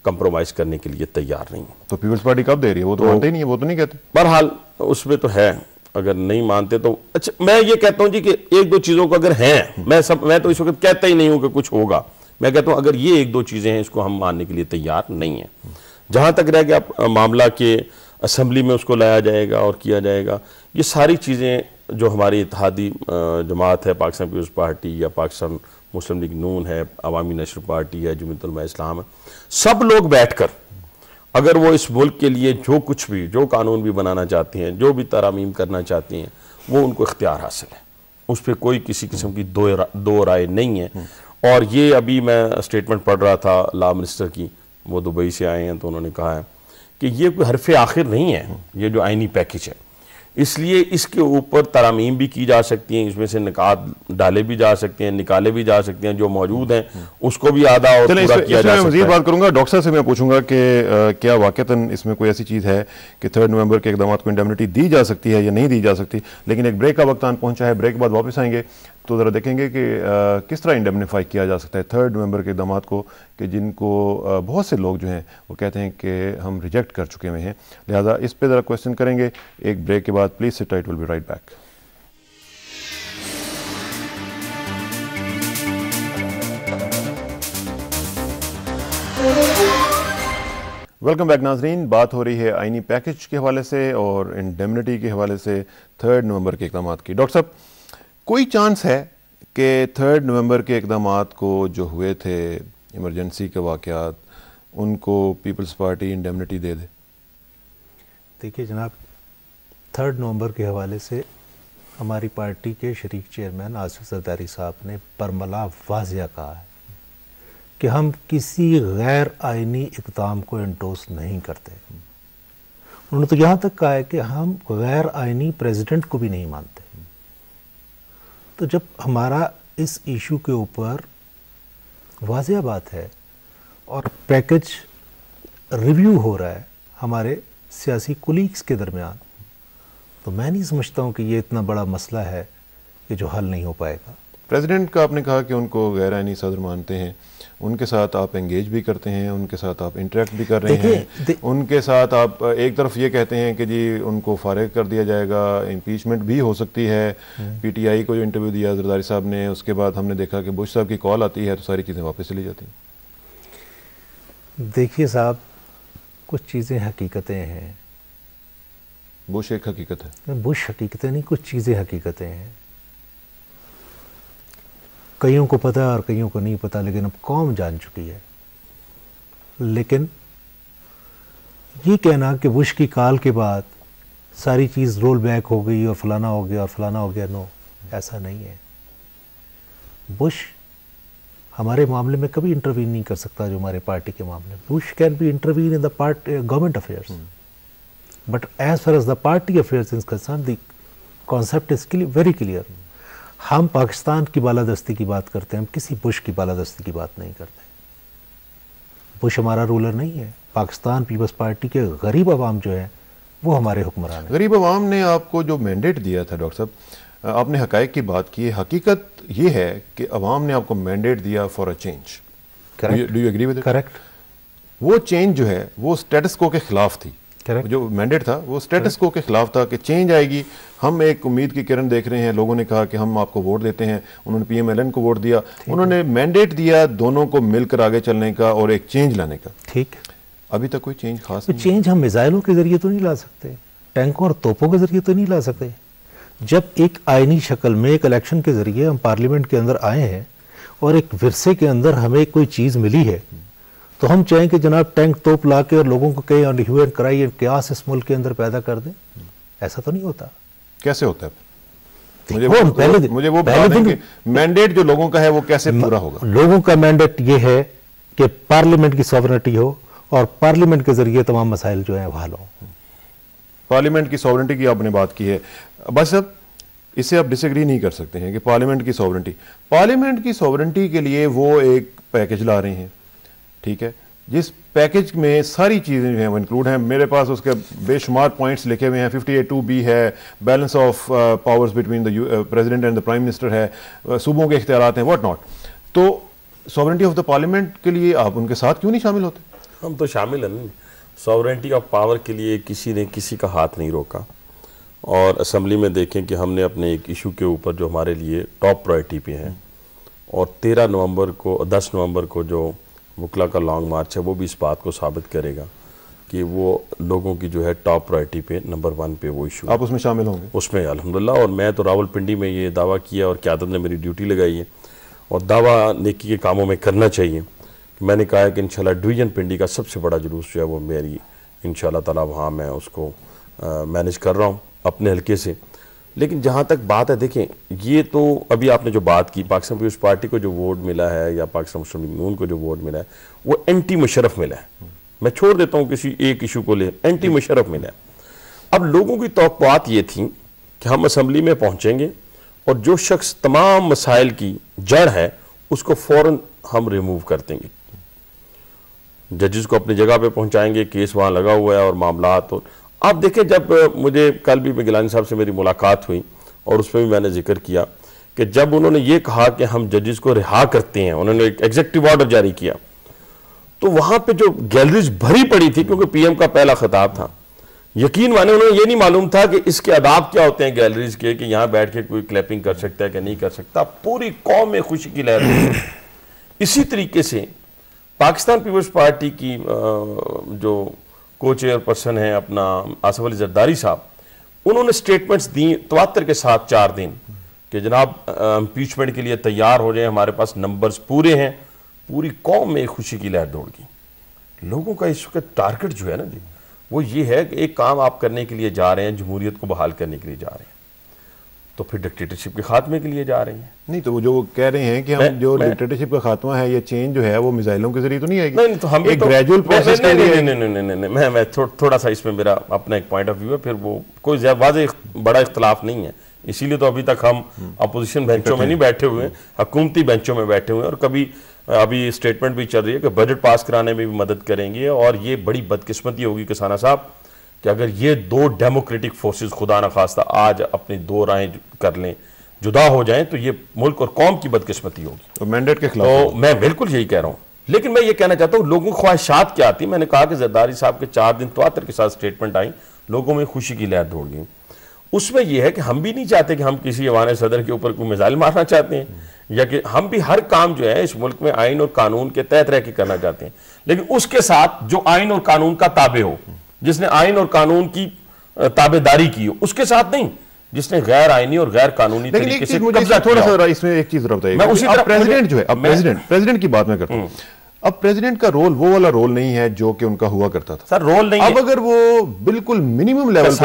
कंप्रोमाइज़ करने के लिए तैयार नहीं है। तो पीपल्स पार्टी कब दे रही है? वो तो मानते ही नहीं है, वो तो नहीं कहते। बहरहाल उसमें तो है, अगर नहीं मानते तो अच्छा। मैं ये कहता हूँ जी कि एक दो चीज़ों को अगर हैं, मैं तो इस वक्त कहता ही नहीं हूँ कि कुछ होगा। मैं कहता हूँ अगर ये एक दो चीज़ें हैं, इसको हम मानने के लिए तैयार नहीं है। जहाँ तक रह गया मामला के असम्बली में उसको लाया जाएगा और किया जाएगा, ये सारी चीज़ें जो हमारी इत्तेहादी जमात है, पाकिस्तान पीपल्स पार्टी या पाकिस्तान मुस्लिम लीग नून है, अवामी नशर पार्टी है, जमीयत उलमा इस्लाम है, सब लोग बैठकर अगर वो इस मुल्क के लिए जो कुछ भी, जो कानून भी बनाना चाहते हैं, जो भी तरामीम करना चाहते हैं, वो उनको इख्तियार हासिल है। उस पर कोई किसी किस्म की दो राय नहीं है। और ये अभी मैं स्टेटमेंट पढ़ रहा था लॉ मिनिस्टर की, वो दुबई से आए हैं, तो उन्होंने कहा है कि ये कोई हरफ़े आखिर नहीं है ये जो आइनी पैकेज है, इसलिए इसके ऊपर तरामीम भी की जा सकती हैं, इसमें से निकात डाले भी जा सकते हैं, निकाले भी जा सकते हैं, जो मौजूद हैं उसको भी आधा और पूरा किया जा सकता है। मज़ीद बात करूंगा डॉक्टर साहब से। मैं पूछूंगा कि क्या वाकईतन इसमें कोई ऐसी चीज़ है कि 3 नवंबर के इक़दाम को इंडेमनिटी दी जा सकती है या नहीं दी जा सकती? लेकिन एक ब्रेक का वक्त आन पहुंचा है, ब्रेक के बाद वापस आएंगे तो ज़रा देखेंगे कि किस तरह इंडेमनीफाई किया जा सकता है 3 नवंबर के इक़दाम को, कि जिनको बहुत से लोग जो हैं वो कहते हैं कि हम रिजेक्ट कर चुके हुए हैं। लिहाजा इस पे ज़रा क्वेश्चन करेंगे एक ब्रेक के बाद। Please sit tight, will be right back. Welcome back नाजरीन। बात हो रही है आइनी पैकेज के हवाले से और इंडेमनिटी के हवाले से 3 नवंबर के इक़दाम की। डॉक्टर साहब, कोई चांस है कि 3 नवंबर के इक़दाम को जो हुए थे, इमरजेंसी के वाक़यात, उनको पीपल्स पार्टी इंडेमनिटी दे दे? देखिए जनाब, 3 नवंबर के हवाले से हमारी पार्टी के शरीक चेयरमैन आसिफ जरदारी साहब ने बरमला वाज़िया कहा है कि हम किसी गैर आइनी इक़दाम को एंडोर्स नहीं करते। उन्होंने तो यहाँ तक कहा है कि हम गैर आइनी प्रेसिडेंट को भी नहीं मानते। तो जब हमारा इस इशू के ऊपर वाज़िया बात है और पैकेज रिव्यू हो रहा है हमारे सियासी कुलीग्स के दरमियान, तो मैं नहीं समझता हूँ कि ये इतना बड़ा मसला है कि जो हल नहीं हो पाएगा। प्रेसिडेंट का आपने कहा कि उनको गैर आईनी सदर मानते हैं, उनके साथ आप एंगेज भी करते हैं, उनके साथ आप इंटरेक्ट भी कर रहे हैं, उनके साथ आप एक तरफ ये कहते हैं कि जी उनको फारिग कर दिया जाएगा, इम्पीचमेंट भी हो सकती है। पीटीआई को जो इंटरव्यू दिया जरदारी साहब ने, उसके बाद हमने देखा कि बुश साहब की कॉल आती है तो सारी चीज़ें वापस चली जाती हैं। देखिए साहब, कुछ चीज़ें हकीकतें हैं। बुश एक हकीकत है, बुश हकीकतें नहीं, कुछ चीज़ें हकीकतें हैं। कईयों को पता और कईयों को नहीं पता, लेकिन अब कौम जान चुकी है। लेकिन ये कहना कि बुश की कॉल के बाद सारी चीज़ रोल बैक हो गई और फलाना हो गया और फलाना हो गया, नो, ऐसा नहीं है। बुश हमारे मामले में कभी इंटरवीन नहीं कर सकता जो हमारे पार्टी के मामले में। Bush can be intervene in the government affairs, but as far as the party affairs is concern, the concept is very clear. हम पाकिस्तान की बालादस्ती की बात करते हैं, हम किसी बुश की बालादस्ती की बात नहीं करते। बुश हमारा रूलर नहीं है। पाकिस्तान पीपल्स पार्टी के गरीब अवाम जो है वो हमारे हुक्मरान हैं। गरीब अवाम ने आपको जो मैंडेट दिया था, डॉक्टर साहब, आपने हकायक की बात की है। हकीकत ये है कि अवाम ने आपको मैंडेट दिया for a change. Do you agree with it? Correct. वो चेंज जो है वो स्टेटस को के खिलाफ थी। Correct. जो मैंडेट था वो स्टेटस को के खिलाफ था कि चेंज आएगी। हम एक उम्मीद की किरण देख रहे हैं। लोगों ने कहा कि हम आपको वोट देते हैं, उन्होंने पीएमएलएन को वोट दिया, उन्होंने मैंडेट दिया दोनों को मिलकर आगे चलने का और एक चेंज लाने का। ठीक। अभी तक कोई चेंज खास नहीं। चेंज हम मिसाइलों के जरिए तो नहीं ला सकते, टैंकों और तोपों के जरिए तो नहीं ला सकते। जब एक आईनी शक्ल में एक इलेक्शन के जरिए हम पार्लियामेंट के अंदर आए हैं और एक विरसे के अंदर हमें कोई चीज़ मिली है, तो हम चाहें कि जनाब टैंक तोप ला के और लोगों को कहीं और ह्यू एंड क्राई एंड क्यास इस मुल्क के अंदर पैदा कर दें। ऐसा तो नहीं होता। कैसे होता है? मुझे वो पहले बता दें कि मैंडेट जो लोगों का है वो कैसे पूरा होगा? लोगों का मैंडेट ये है कि पार्लियामेंट की सॉवरेनिटी हो और पार्लियामेंट के जरिए तमाम मसाइल जो है हल हो। पार्लियामेंट की सॉवरेनिटी की आपने बात की है, बस अब इससे आप डिसएग्री नहीं कर सकते हैं कि पार्लियामेंट की सॉवरेनिटी के लिए वो एक पैकेज ला रहे हैं, ठीक है, जिस पैकेज में सारी चीज़ें जो हैं वो इंक्लूड हैं। मेरे पास उसके बेशुमार पॉइंट्स लिखे हुए हैं। 58(2)(b है, balance of powers between the president and the prime minister है, सूबों के इख्तियारात हैं, व्हाट नॉट। तो सॉवरेनिटी ऑफ द पार्लियामेंट के लिए आप उनके साथ क्यों नहीं शामिल होते? हम तो शामिल हैं। सॉवरेनिटी ऑफ पावर के लिए किसी ने किसी का हाथ नहीं रोका। और असेंबली में देखें कि हमने अपने एक इशू के ऊपर जो हमारे लिए टॉप प्रायोरिटी पे है, और 10 नवंबर को जो वकला का लॉन्ग मार्च है वो भी इस बात को साबित करेगा कि वो लोगों की जो है टॉप प्रायोरिटी पे नंबर 1 पे वो इशू। आप उसमें शामिल होंगे? उसमें अल्हम्दुलिल्लाह। और मैं तो रावलपिंडी में ये दावा किया और क़यादत ने मेरी ड्यूटी लगाई है और दावा नेकी के कामों में करना चाहिए। मैंने कहा है कि इंशाल्लाह डिवीज़न पिंडी का सबसे बड़ा जुलूस जो है वो मेरी इंशाल्लाह ताला वहाँ मैं उसको मैनेज कर रहा हूँ अपने हल्के से। लेकिन जहाँ तक बात है, देखें, ये तो अभी आपने जो बात की, पाकिस्तान पीपल्स पार्टी को जो वोट मिला है या पाकिस्तान मुस्लिम लीग नून को जो वोट मिला है वो एंटी मुशर्रफ मिला है। मैं छोड़ देता हूँ किसी एक इशू को ले, एंटी मुशर्रफ मिला है। अब लोगों की तौक़्क़ुआत ये थी कि हम असम्बली में पहुँचेंगे और जो शख्स तमाम मसाइल की जड़ है उसको फ़ौरन हम रिमूव कर देंगे, जजेस को अपनी जगह पे पहुँचाएंगे, केस वहाँ लगा हुआ है और मामला। तो आप देखें, जब मुझे कल भी गिलानी साहब से मेरी मुलाकात हुई और उसमें भी मैंने जिक्र किया कि जब उन्होंने ये कहा कि हम जजेस को रिहा करते हैं, उन्होंने एक एग्जीक्यूटिव ऑर्डर जारी किया, तो वहाँ पे जो गैलरीज भरी पड़ी थी, क्योंकि पीएम का पहला खिताब था। यकीन माने उन्होंने ये नहीं मालूम था कि इसके आदाब क्या होते हैं गैलरीज के, कि यहाँ बैठ के कोई क्लैपिंग कर सकता है कि नहीं कर सकता। पूरी कौम में खुशी की लहर। इसी तरीके से पाकिस्तान पीपल्स पार्टी की जो को चेयरपर्सन है अपना आसिफ अली जरदारी साहब, उन्होंने स्टेटमेंट्स दी तवातर के साथ 4 दिन कि जनाब इम्पीचमेंट के लिए तैयार हो जाए, हमारे पास नंबर्स पूरे हैं। पूरी कौम में खुशी की लहर दौड़ गई। लोगों का इस वक्त टारगेट जो है ना जी, वो ये है कि एक काम आप करने के लिए जा रहे हैं, जमहूरियत को बहाल करने के लिए जा रहे हैं, तो फिर डिक्टेटरशिप के खात्मे के लिए जा रहे हैं। नहीं, तो वो जो कह रहे हैं कि हम जो डिक्टेटरशिप का खात्मा है, ये चेंज जो है वो मिसाइलों के जरिए तो नहीं आएगी। नहीं, तो हम एक ग्रेजुअल प्रोसेस के लिए। नहीं, मैं थोड़ा सा इसमें मेरा अपना एक पॉइंट ऑफ व्यू है, फिर वो कोई वाज़ेह बड़ा इख्तलाफ नहीं है। इसीलिए तो अभी तक हम अपोजिशन बेंचों में नहीं बैठे हुए हैं, हुकूमती बेंचों में बैठे हुए हैं। और कभी अभी स्टेटमेंट भी चल रही है कि बजट पास कराने में भी मदद करेंगे। और ये बड़ी बदकिस्मती होगी किसाना साहब कि अगर ये दो डेमोक्रेटिक फोर्सेस खुदा न खास्ता आज अपनी दो राहें कर लें, जुदा हो जाएं, तो ये मुल्क और कौम की बदकिस्मती होगी। तो मैंडेट के खिलाफ तो मैं बिल्कुल यही कह रहा हूं। लेकिन मैं ये कहना चाहता हूं, लोगों की ख्वाहिशात क्या आती। मैंने कहा कि जरदारी साहब के 4 दिन तवातर के साथ स्टेटमेंट आई, लोगों में खुशी की लहर दौड़ गई। उसमें यह है कि हम भी नहीं चाहते कि हम किसी अवान सदर के ऊपर कोई मिसाइल मारना चाहते हैं, या कि हम भी हर काम जो है इस मुल्क में आइन और कानून के तहत रह के करना चाहते हैं, लेकिन उसके साथ जो आइन और कानून का ताबे हो, जिसने आइन और कानून की ताबेदारी की हो, उसके साथ नहीं जिसने गैर आईनी और गैर कानूनी तरीके से कब्जा थोड़ा सा इसमें एक चीज बताइए। मैं उसी तरह प्रेसिडेंट जो है, अब प्रेसिडेंट की बात मैं करता हूं, अब प्रेसिडेंट का रोल वो वाला रोल नहीं है जो कि उनका हुआ करता था। सर रोल नहीं अब अगर वो बिल्कुल मिनिमम लेवल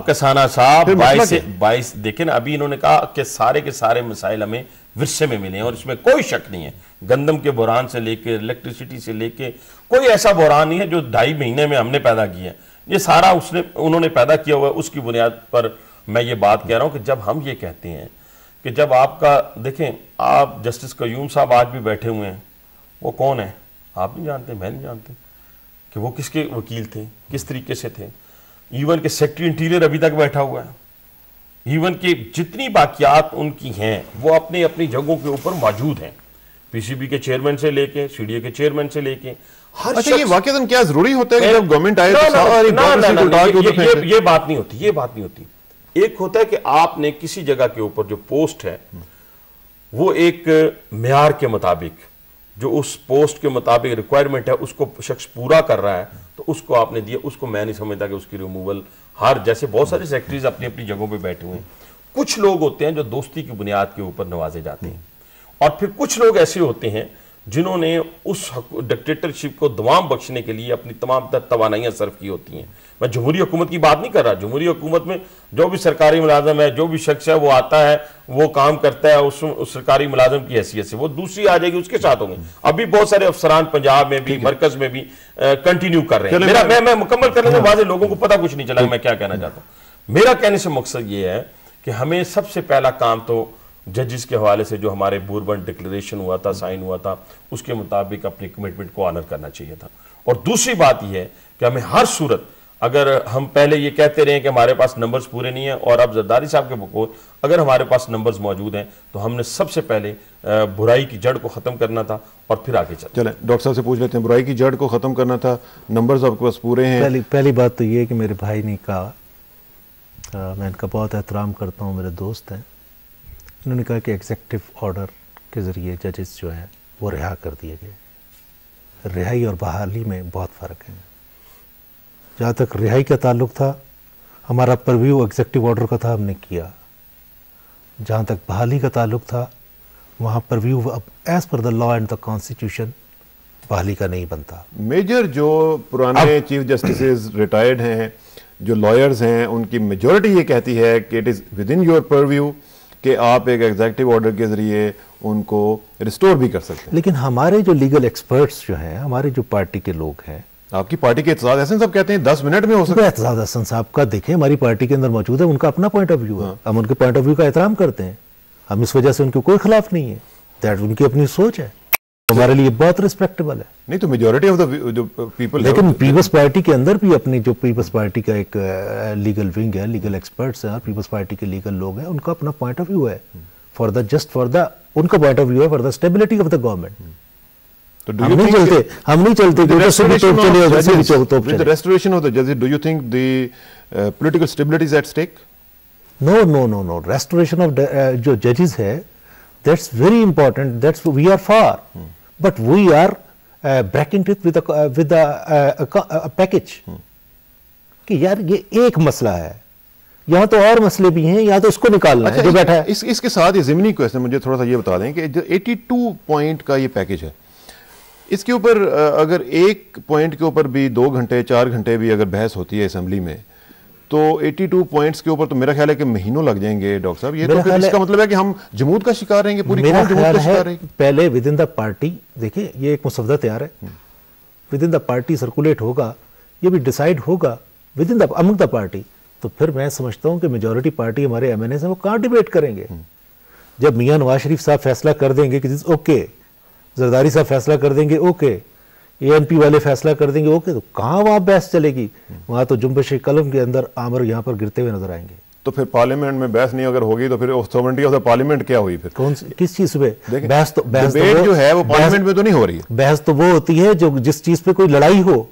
कसाना साहब 22 देखें ना, अभी इन्होंने कहा कि सारे के सारे मिसाइल हमें विरसे में मिले हैं, और इसमें कोई शक नहीं है। गंदम के बहरान से लेके इलेक्ट्रिसिटी से लेके कोई ऐसा बहरान नहीं है जो 2.5 महीने में हमने पैदा किया है। ये सारा उन्होंने पैदा किया हुआ है। उसकी बुनियाद पर मैं ये बात कह रहा हूं कि जब हम ये कहते हैं कि जब आपका देखें, आप जस्टिस कयूम साहब आज भी बैठे हुए हैं, वो कौन है आप नहीं जानते, मैं नहीं जानते कि वो किसके वकील थे, किस तरीके से थे। इवन के सेक्रेटरी इंटीरियर अभी तक बैठा हुआ है। इवन के जितनी बाकियात उनकी हैं वो अपनी अपनी जगहों के ऊपर मौजूद हैं, पीसीबी के चेयरमैन से लेके सीडीए के चेयरमैन से लेके हर। अच्छा, ये वाकई क्या जरूरी होता है कि जब गवर्नमेंट आए तो ये बात नहीं होती, ये बात नहीं होती। एक होता है कि आपने किसी जगह के ऊपर जो पोस्ट है वो एक मेयार के मुताबिक, जो उस पोस्ट के मुताबिक रिक्वायरमेंट है उसको शख्स पूरा कर रहा है, तो उसको आपने दिया। उसको मैं नहीं समझता कि उसकी रिमूवल, हर जैसे बहुत सारे सेक्रेटरीज अपनी अपनी जगहों पे बैठे हुए हैं। कुछ लोग होते हैं जो दोस्ती की बुनियाद के ऊपर नवाजे जाते हैं, और फिर कुछ लोग ऐसे होते हैं जिन्होंने उस डिक्टेटरशिप को दवाम बख्शने के लिए अपनी तमाम तवानाइयाँ सर्व की होती हैं। मैं जमहूरी हुकूमत की बात नहीं कर रहा। जमहूरी हुकूमत में जो भी सरकारी मुलाजम है, जो भी शख्स है, वो आता है, वो काम करता है, उस सरकारी मुलाजम की हैसियत से वो दूसरी आ जाएगी, उसके साथ होंगे। अभी बहुत सारे अफसरान पंजाब में भी, मरकज में भी कंटिन्यू कर रहे हैं। मैं मुकम्मल करने के बाद लोगों को पता कुछ नहीं चला मैं क्या कहना चाहता हूँ। मेरा कहने से मकसद ये है कि हमें सबसे पहला काम तो जजेस के हवाले से जो हमारे बूरबन डिक्लेरेशन हुआ था, साइन हुआ था, उसके मुताबिक अपनी कमिटमेंट को ऑनर करना चाहिए था। और दूसरी बात यह है कि हमें हर सूरत, अगर हम पहले ये कहते रहे कि हमारे पास नंबर्स पूरे नहीं है, और अब जरदारी साहब के बकौल अगर हमारे पास नंबर्स मौजूद हैं, तो हमने सबसे पहले बुराई की जड़ को ख़त्म करना था और फिर आगे चलते। चलें डॉक्टर साहब से पूछ लेते हैं, बुराई की जड़ को ख़त्म करना था, नंबर्स आपके पास पूरे हैं। पहली बात तो ये है कि मेरे भाई ने कहा, मैं इनका बहुत एहतराम करता हूँ, मेरे दोस्त हैं, उन्होंने कहा कि एग्जेक्टिव ऑर्डर के ज़रिए जजेस जो हैं वो रिहा कर दिए गए। रिहाई और बहाली में बहुत फ़र्क है। जहाँ तक रिहाई का ताल्लुक था, हमारा परव्यू एग्जेक्टिव ऑर्डर का था, हमने किया। जहाँ तक बहाली का ताल्लुक था, वहाँ परव्यू अब as per the law and the constitution बहाली का नहीं बनता। मेजर जो पुराने चीफ जस्टिस रिटायर्ड हैं, जो लॉयर्स हैं, उनकी मेजॉरिटी ये कहती है कि it is with in your purview कि आप एक एग्जेक्टिव ऑर्डर के जरिए उनको रिस्टोर भी कर सकते हैं। लेकिन हमारे जो लीगल एक्सपर्ट्स जो हैं, हमारे जो पार्टी के लोग हैं, आपकी पार्टी के एतजाज हसन साहब कहते हैं 10 मिनट में हो सकता है। एतजाज हसन साहब का देखें, हमारी पार्टी के अंदर मौजूद है, उनका अपना पॉइंट ऑफ व्यू है, हम उनके पॉइंट ऑफ व्यू का एहतराम करते हैं, हम इस वजह से उनके कोई खिलाफ नहीं है। दैट उनकी अपनी सोच है, हमारे लिए बहुत रिस्पेक्टेबल है। नहीं तो मेजॉरिटी ऑफ द पीपल, लेकिन पीपल्स पार्टी के अंदर भी अपनी जो पीपल्स पार्टी का एक लीगल विंग है, लीगल एक्सपर्ट्स हैं, पीपल्स पार्टी के लीगल लोग हैं, उनका अपना पॉइंट ऑफ व्यू है फॉर द उनका पॉइंट ऑफ व्यू है for the stability of the government. तो हम नहीं चलते with the restoration of the judges, do you think the political stability is at stake? No. Restoration of जो judges है, that's very important. That's we are for, but we are backing it with a package. कि यार ये एक मसला है, यहाँ तो और मसले भी हैं, यहाँ तो इसको निकालना है जो बैठा है। इसके साथ ये ज़मीनी क्वेश्चन मुझे थोड़ा सा ये बता दें कि जो 82 पॉइंट का ये पैकेज है, इसके ऊपर अगर एक पॉइंट के ऊपर भी 2 घंटे 4 घंटे भी अगर बहस होती है असेंबली में, तो 82 पॉइंट्स के ऊपर तो मेरा ख्याल है कि महीनों लग जाएंगे डॉक्टर साहब। ये तो फिर इसका मतलब है कि हम जमूत का शिकार रहेंगे, पूरी कौम जमूत का शिकार रहेगी। पहले विद इन द पार्टी, देखिए ये एक मसवदा तैयार है, with in the party circulate होगा, ये भी डिसाइड होगा with in the among the party. तो फिर मैं समझता हूँ कि मेजॉरिटी पार्टी हमारे MNAs हैं, वो कहाँ डिबेट करेंगे। जब मियाँ नवाज शरीफ साहब फैसला कर देंगे कि ओके, जरदारी साहब फैसला कर देंगे ओके, ANP वाले फैसला कर देंगे ओके, तो कहाँ वहाँ बहस चलेगी? वहाँ तो जुम्बश कलम के अंदर आमर यहाँ पर गिरते हुए नजर आएंगे। तो फिर पार्लियामेंट में बहस नहीं अगर होगी तो फिर सॉवरेनिटी ऑफ द पार्लियामेंट क्या हुई फिर? किस चीज पे बहस? तो डिबेट जो है वो पार्लियामेंट में तो नहीं हो रही है। बहस तो वो होती है जो जिस चीज पे कोई लड़ाई हो।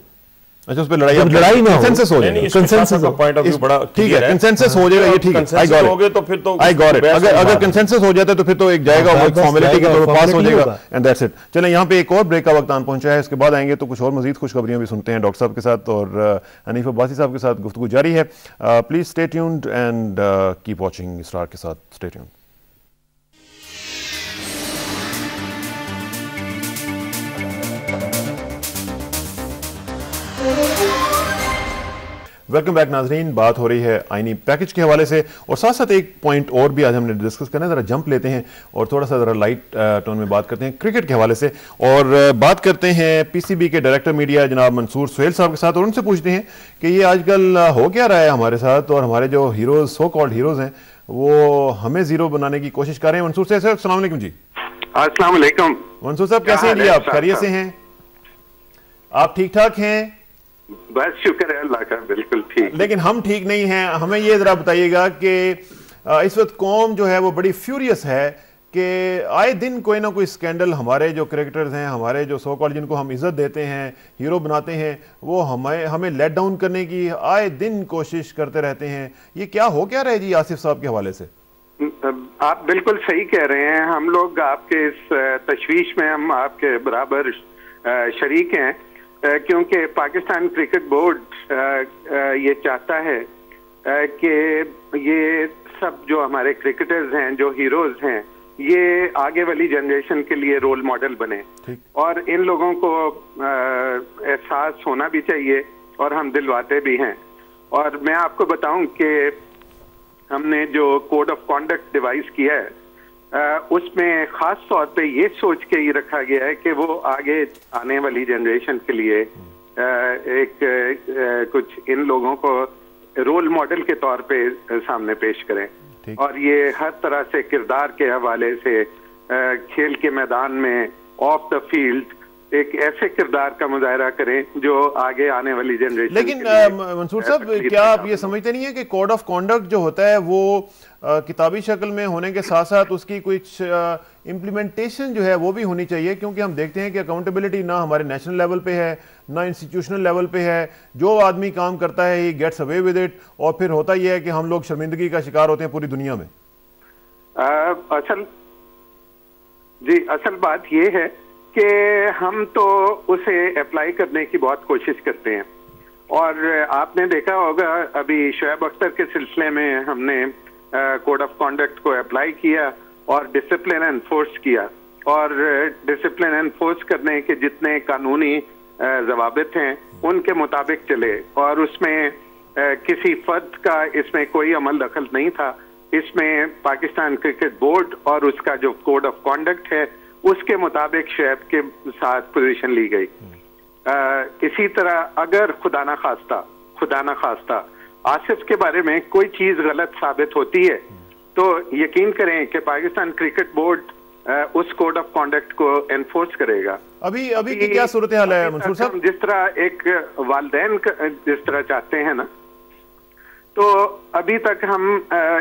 अच्छा, उस पे लड़ाई ना कंसेंसस हो जाएगा। कंसेंसस का पॉइंट ऑफ व्यू बड़ा ठीक है, कंसेंसस हो जाएगा, ये ठीक है, आई गॉट इट, तो फिर तो आई गॉट इट। अगर कंसेंसस हो जाता है तो फिर तो एक जाएगा, वो एक फॉर्मेलिटी के तौर पर पास हो जाएगा एंड दैट्स इट। चलें, यहाँ पे एक और ब्रेक का वक्त आन पहुंचा है, इसके बाद आएंगे तो कुछ और मजीद खुशखबरियां भी सुनते हैं डॉक्टर साहब के साथ और हनीफ अब्बासी साहब के साथ गुफ्तगू जारी है। Please stay tuned and keep watching Israr के साथ, स्टे ट्यून्ड। वेलकम बैक नाजरीन। बात हो रही है आईनी पैकेज के हवाले से और साथ साथ एक पॉइंट और भी आज हमने डिस्कस करना है, जरा जंप लेते हैं और थोड़ा सा जरा लाइट टोन में बात करते हैं क्रिकेट के हवाले से और बात करते हैं पीसीबी के डायरेक्टर मीडिया जनाब मंसूर सुहेल साहब के साथ और उनसे पूछते हैं कि ये आजकल हो क्या रहा है हमारे साथ और हमारे जो हीरोज, सो कॉल्ड हीरोज हैं, वो हमें जीरो बनाने की कोशिश कर रहे हैं। मंसूर साहब, अस्सलाम वालेकुम जी। अस्सलाम वालेकुम। मंसूर साहब कैसे हैं जी? आप खैरियत से हैं? आप ठीक ठाक हैं? बस शुक्र है अल्लाह का, बिल्कुल ठीक। लेकिन हम ठीक नहीं हैं। हमें ये जरा बताइएगा कि इस वक्त कौम जो है वो बड़ी फ्यूरियस है कि आए दिन कोई ना कोई स्कैंडल हमारे जो क्रिकेटर्स हैं, हमारे जो सो कॉल्ड जिनको हम इज्जत देते हैं, हीरो बनाते हैं, वो हमें लेट डाउन करने की आए दिन कोशिश करते रहते हैं। ये क्या हो क्या रहा है जी आसिफ साहब के हवाले से? आप बिल्कुल सही कह रहे हैं। हम लोग आपके इस तशवीश में हम आपके बराबर शरीक हैं क्योंकि पाकिस्तान क्रिकेट बोर्ड ये चाहता है कि ये सब जो हमारे क्रिकेटर्स हैं, जो हीरोज हैं, ये आगे वाली जनरेशन के लिए रोल मॉडल बने और इन लोगों को एहसास होना भी चाहिए और हम दिलवाते भी हैं। और मैं आपको बताऊं कि हमने जो कोड ऑफ कॉन्डक्ट डिवाइस किया है उसमें खास तौर पे ये सोच के ही रखा गया है कि वो आगे आने वाली जनरेशन के लिए कुछ इन लोगों को रोल मॉडल के तौर पे सामने पेश करें और ये हर तरह से किरदार के हवाले से खेल के मैदान में, ऑफ द फील्ड, एक ऐसे किरदार का मुजाहरा करें जो आगे आने वाली जनरेशन। लेकिन मंसूर साहब, क्या आप ये समझते नहीं है कि कोड ऑफ कॉन्डक्ट जो होता है वो किताबी शक्ल में होने के साथ साथ उसकी कुछ इम्प्लीमेंटेशन जो है वो भी होनी चाहिए? क्योंकि हम देखते हैं कि अकाउंटेबिलिटी ना हमारे नेशनल लेवल पे है ना इंस्टीट्यूशनल लेवल पे है। जो आदमी काम करता है ही गेट्स अवे विद इट और फिर होता यह है कि हम लोग शर्मिंदगी का शिकार होते हैं पूरी दुनिया में। असल बात ये है कि हम तो उसे अप्लाई करने की बहुत कोशिश करते हैं और आपने देखा होगा अभी शोएब अख्तर के सिलसिले में हमने कोड ऑफ कॉन्डक्ट को अप्लाई किया और डिसिप्लिन एनफोर्स किया और डिसिप्लिन एनफोर्स करने के जितने कानूनी जवाबित हैं उनके मुताबिक चले और उसमें किसी फर्द का इसमें कोई अमल दखल नहीं था। इसमें पाकिस्तान क्रिकेट बोर्ड और उसका जो कोड ऑफ कॉन्डक्ट है उसके मुताबिक शोएब के साथ पोजीशन ली गई। इसी तरह अगर खुदा ना खास्ता आसिफ के बारे में कोई चीज गलत साबित होती है तो यकीन करें कि पाकिस्तान क्रिकेट बोर्ड उस कोड ऑफ कॉन्डक्ट को एनफोर्स करेगा। अभी की क्या सूरत हाल है मंसूर साहब? जिस तरह एक वालिदैन जिस तरह चाहते हैं ना, तो अभी तक हम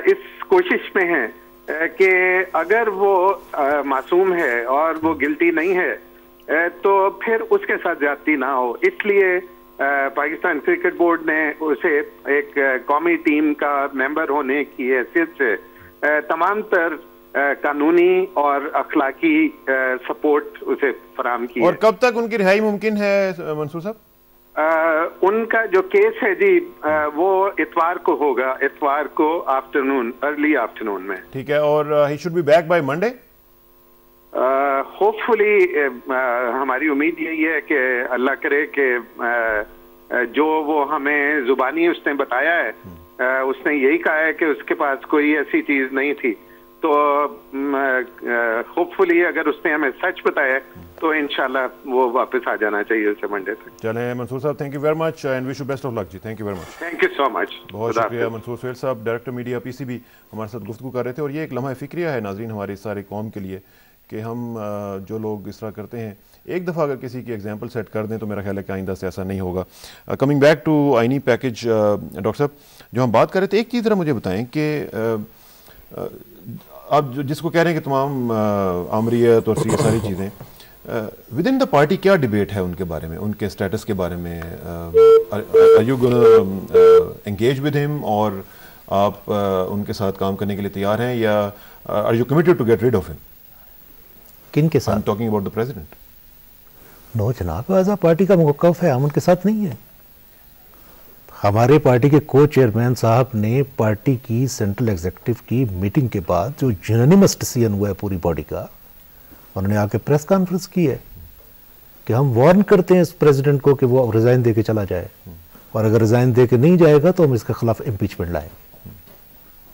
इस कोशिश में हैं कि अगर वो मासूम है और वो गिल्टी नहीं है तो फिर उसके साथ ज्यादती ना हो। इसलिए पाकिस्तान क्रिकेट बोर्ड ने उसे एक कौमी टीम का मेंबर होने की हैसियत से तमाम तर कानूनी और अखलाकी सपोर्ट उसे फराम की। और कब तक उनकी रिहाई मुमकिन है मंसूर साहब? उनका जो केस है जी वो इतवार को होगा, इतवार को आफ्टरनून, अर्ली आफ्टरनून में। ठीक है। और he should be back by Monday hopefully. हमारी उम्मीद यही है कि अल्लाह करे कि जो वो हमें जुबानी उसने बताया है उसने यही कहा है कि उसके पास कोई ऐसी चीज नहीं थी, तो होपफुली अगर उसने हमें सच बताया तो इंशाल्लाह वो वापस आ जाना चाहिए उसे मंडे तक। चलें मंसूर साहब, thank you very much and wish you best of luck ji. Thank you very much. Thank you so much. बहुत शुक्रिया। मंसूर सुहेल साहब, डायरेक्टर मीडिया पीसीबी, हमारे साथ गुफ्तगू कर रहे थे और ये एक लम्हा फिक्रिया है नाज़रीन हमारी सारी कौम के लिए कि हम जो लोग इस तरह करते हैं, एक दफ़ा अगर किसी की एग्जांपल सेट कर दें तो मेरा ख्याल है कि आइंदा से ऐसा नहीं होगा। कमिंग बैक टू आईनी पैकेज, डॉक्टर साहब जो हम बात कर रहे थे, एक चीज़ ज़रा मुझे बताएं कि आप जिसको कह रहे हैं कि तमाम आमरीत और ये सारी चीज़ें विद इन द पार्टी क्या डिबेट है उनके बारे में, उनके स्टेटस के बारे में? Are you gonna engage with him और आप उनके साथ काम करने के लिए तैयार हैं, या are you committed to get rid of him? किन के साथ? Talking about the president. No जनाब, आज़ा पार्टी का मौक़िफ़ है, हम उनके साथ नहीं है। हमारे पार्टी के को चेयरमैन साहब ने पार्टी की सेंट्रल एग्जीक्यूटिव की मीटिंग के बाद जो यूनानिमस डिसीजन हुआ है पूरी बॉडी का, उन्होंने आके प्रेस कॉन्फ्रेंस की है कि हम वार्न करते हैं इस प्रेसिडेंट को कि वो रिजाइन दे के चला जाए, और अगर रिजाइन दे के नहीं जाएगा तो हम इसके खिलाफ इम्पीचमेंट लाएंगे।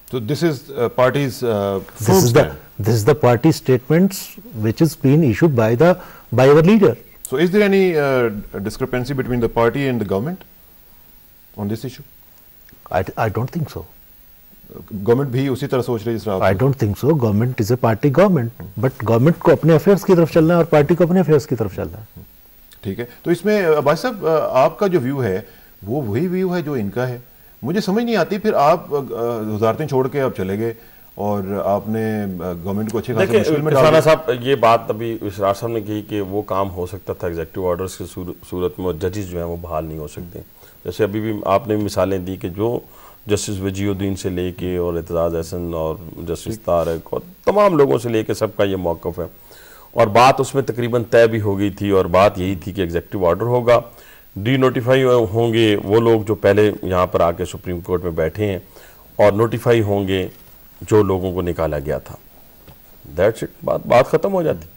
So this is party's this is the party statements which is being issued by our leader. So is there any discrepancy between the party and the government on this issue? I don't think so. Government भी उसी तरह सोच रही है जिस तरह I don't think so. Government is a party government, but government को अपने अफेयर्स की तरफ चलना है और पार्टी को अपने अफेयर्स की तरफ चलना है। ठीक है, तो इसमें भाई साहब आपका जो व्यू है वो वही व्यू है जो इनका है। मुझे समझ नहीं आती, फिर आप वजारतें छोड़ के आप चले गए और आपने गवर्नमेंट को अच्छे खासे मुश्किल में डाल दिया। साहब ये बात अभी विश्रार साहब ने कही कि वो काम हो सकता था एग्जीक्यूटिव ऑर्डर्स की सूरत में, और जजेस जो हैं वो बहाल नहीं हो सकते। जैसे अभी भी आपने मिसालें दी कि जो जस्टिस वजीउद्दीन से लेके और एतजाज़ एहसन और जस्टिस तारक और तमाम लोगों से लेके सबका ये मौक़िफ़ है, और बात उसमें तकरीबन तय भी हो गई थी, और बात यही थी कि एग्जीक्यूटिव ऑर्डर होगा, डी नोटिफाई होंगे वो लोग जो पहले यहाँ पर आके सुप्रीम कोर्ट में बैठे हैं, और नोटिफाई होंगे जो लोगों को निकाला गया था। दैट्स इट, बात ख़त्म हो जाती।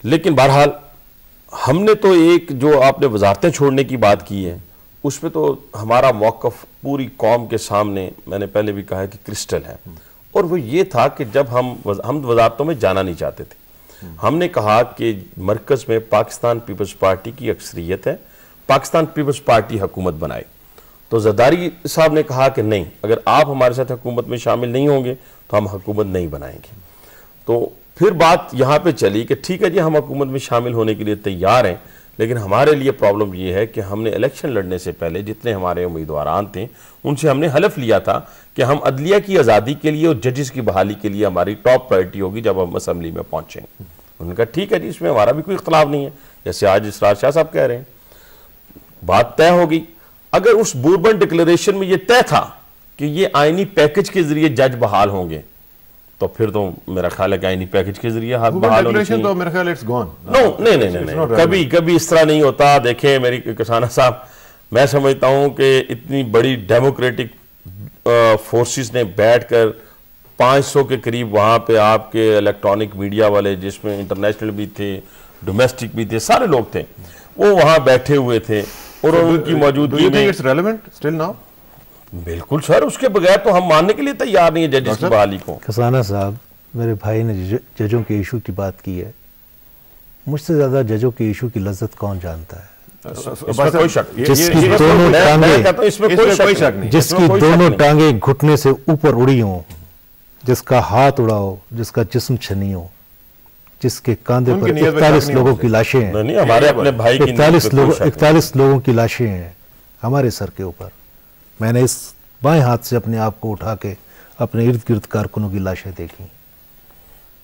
लेकिन बहरहाल हमने तो एक जो आपने वजारतें छोड़ने की बात की है, उसमें तो हमारा मौक़िफ़ पूरी कौम के सामने, मैंने पहले भी कहा है कि क्रिस्टल है, और वो ये था कि जब हम वजारतों में जाना नहीं चाहते थे। हमने कहा कि मरकज़ में पाकिस्तान पीपल्स पार्टी की अक्सरियत है, पाकिस्तान पीपल्स पार्टी हुकूमत बनाए। तो ज़रदारी साहब ने कहा कि नहीं, अगर आप हमारे साथ हुकूमत में शामिल नहीं होंगे तो हम हुकूमत नहीं बनाएंगे। तो फिर बात यहाँ पे चली कि ठीक है जी, हम हुकूमत में शामिल होने के लिए तैयार हैं, लेकिन हमारे लिए प्रॉब्लम ये है कि हमने इलेक्शन लड़ने से पहले जितने हमारे उम्मीदवारान थे उनसे हमने हलफ लिया था कि हम अदलिया की आज़ादी के लिए और जजेस की बहाली के लिए हमारी टॉप प्रायोरिटी होगी जब हम असम्बली में पहुँचेंगे। उन्होंने कहा ठीक है जी, इसमें हमारा भी कोई इख्तलाफ नहीं है। जैसे आज इसरार शाह साहब कह रहे हैं, बात तय होगी। अगर उस बूरबन डिक्लेरेशन में यह तय था कि ये आईनी पैकेज के जरिए जज बहाल होंगे, तो फिर तो मेरा ख्याल है कि आईनी पैकेज के जरिए बहाल होने चाहिए। तो मेरा ख्याल इट्स गॉन। नहीं, कभी इस तरह नहीं होता। देखें मेरी किसाना साहब, मैं समझता हूं कि इतनी बड़ी डेमोक्रेटिक फोर्सेस ने बैठकर 500 के करीब वहां पे आपके इलेक्ट्रॉनिक मीडिया वाले, जिसमें इंटरनेशनल भी थे, डोमेस्टिक भी थे, सारे लोग थे, वो वहां बैठे हुए थे, और उनकी मौजूदगी में इट्स रेलेवेंट स्टिल नाउ। बिल्कुल सर, उसके बगैर तो हम मानने के लिए तैयार नहीं है जजेस की बहाली को। खजाना साहब, मेरे भाई ने जजों के इशू की बात की है, मुझसे ज्यादा जजों के इशू की लज्जत कौन जानता है? कोई शक नहीं, जिसकी दोनों टांगे घुटने से ऊपर उड़ी हो, जिसका हाथ उड़ा हो, जिसका जिस्म छनी हो, जिसके कांधे पर 41 लोगों की लाशें हैं। नहीं, हमारे अपने भाई की 41 लोगों की लाशें हैं हमारे सर के ऊपर। मैंने इस बाएं हाथ से अपने आप को उठा के अपने इर्द गिर्द कारकुनों की लाशें देखी।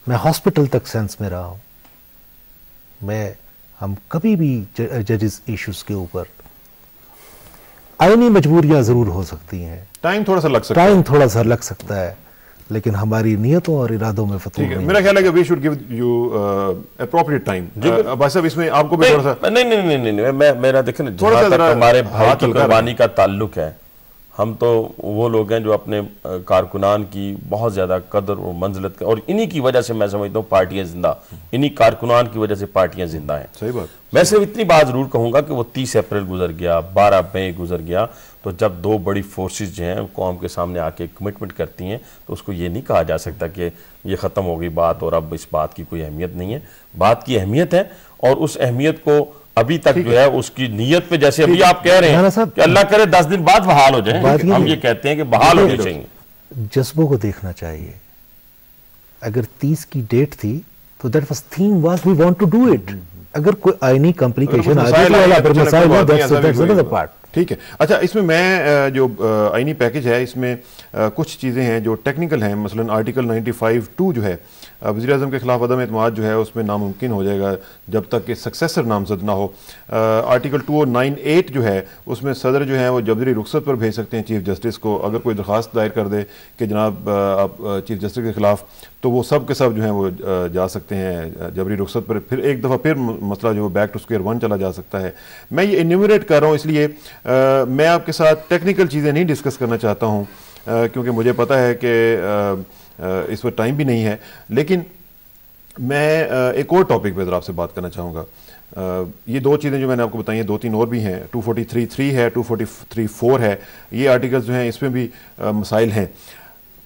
मैं हॉस्पिटल तक सेंस में रहा हूं। हम कभी भी जजेस इश्यूज के ऊपर, आईनी मजबूरियां जरूर हो सकती हैं, टाइम थोड़ा सा लग सकता है, लेकिन हमारी नियतों और इरादों में फतूर नहीं। मेरा ख्याल है कि we should give you appropriate time. भाई साहब, इसमें आपको भी थोड़ा सा नहीं, मेरा देखें ना, जहां तक हमारे भाई की कुर्बानी का ताल्लुक है, हम तो वो लोग हैं जो अपने कारकुनान की बहुत ज़्यादा कदर और मंजिलत, और इन्हीं की वजह से मैं समझता हूँ पार्टियाँ जिंदा, इन्हीं कारकुनान की वजह से पार्टियाँ जिंदा हैं। सही बात। मैं सिर्फ इतनी बात ज़रूर कहूँगा कि वो 30 अप्रैल गुजर गया, 12 मई गुजर गया, तो जब दो बड़ी फोर्सेस जो हैं कौम के सामने आके कमिटमेंट करती हैं, तो उसको ये नहीं कहा जा सकता कि ये ख़त्म हो गई बात और अब इस बात की कोई अहमियत नहीं है। बात की अहमियत है, और उस अहमियत को अभी तक जो है उसकी नीयत पे, जैसे अभी आप कह रहे हैं कि अल्लाह करे 10 दिन बाद बहाल हो जाए, हम ये कहते हैं कि बहाल होने चाहिए। जज्बों को देखना चाहिए। अगर 30 की डेट थी तो that was theme was we want to do it. अगर कोई आईनी कॉम्प्लिकेशन आ जाए तो मसाइल है, दैट्स अनदर पार्ट। ठीक है। अच्छा, इसमें मैं जो आईनी पैकेज है इसमें कुछ चीज़ें हैं जो टेक्निकल हैं। मसलन आर्टिकल 95(2) जो है वज़ीर आज़म के खिलाफ अदम एतमाद जो है उसमें नामुमकिन हो जाएगा जब तक कि सक्सेसर नामजद ना हो। आर्टिकल 2098 जो है उसमें सदर जो है वो जबरी रुखसत पर भेज सकते हैं चीफ जस्टिस को। अगर कोई दरख्वास्त दायर कर दे कि जनाब आप चीफ जस्टिस के खिलाफ, तो वो सब के सब जो हैं वो जा सकते हैं जबरी रुखसत पर। फिर एक दफ़ा फिर मसला जो बैक टू स्क्वायर वन चला जा सकता है। मैं ये इन्यूमरेट कर रहा हूँ इसलिए मैं आपके साथ टेक्निकल चीज़ें नहीं डिस्कस करना चाहता हूँ क्योंकि मुझे पता है कि इस वक्त टाइम भी नहीं है। लेकिन मैं एक और टॉपिक पे ज़रा आपसे बात करना चाहूँगा। ये दो चीज़ें जो मैंने आपको बताई हैं, दो तीन और भी हैं। 243(3) है, 243(4) है। ये आर्टिकल्स जो हैं इसमें भी मसाइल हैं।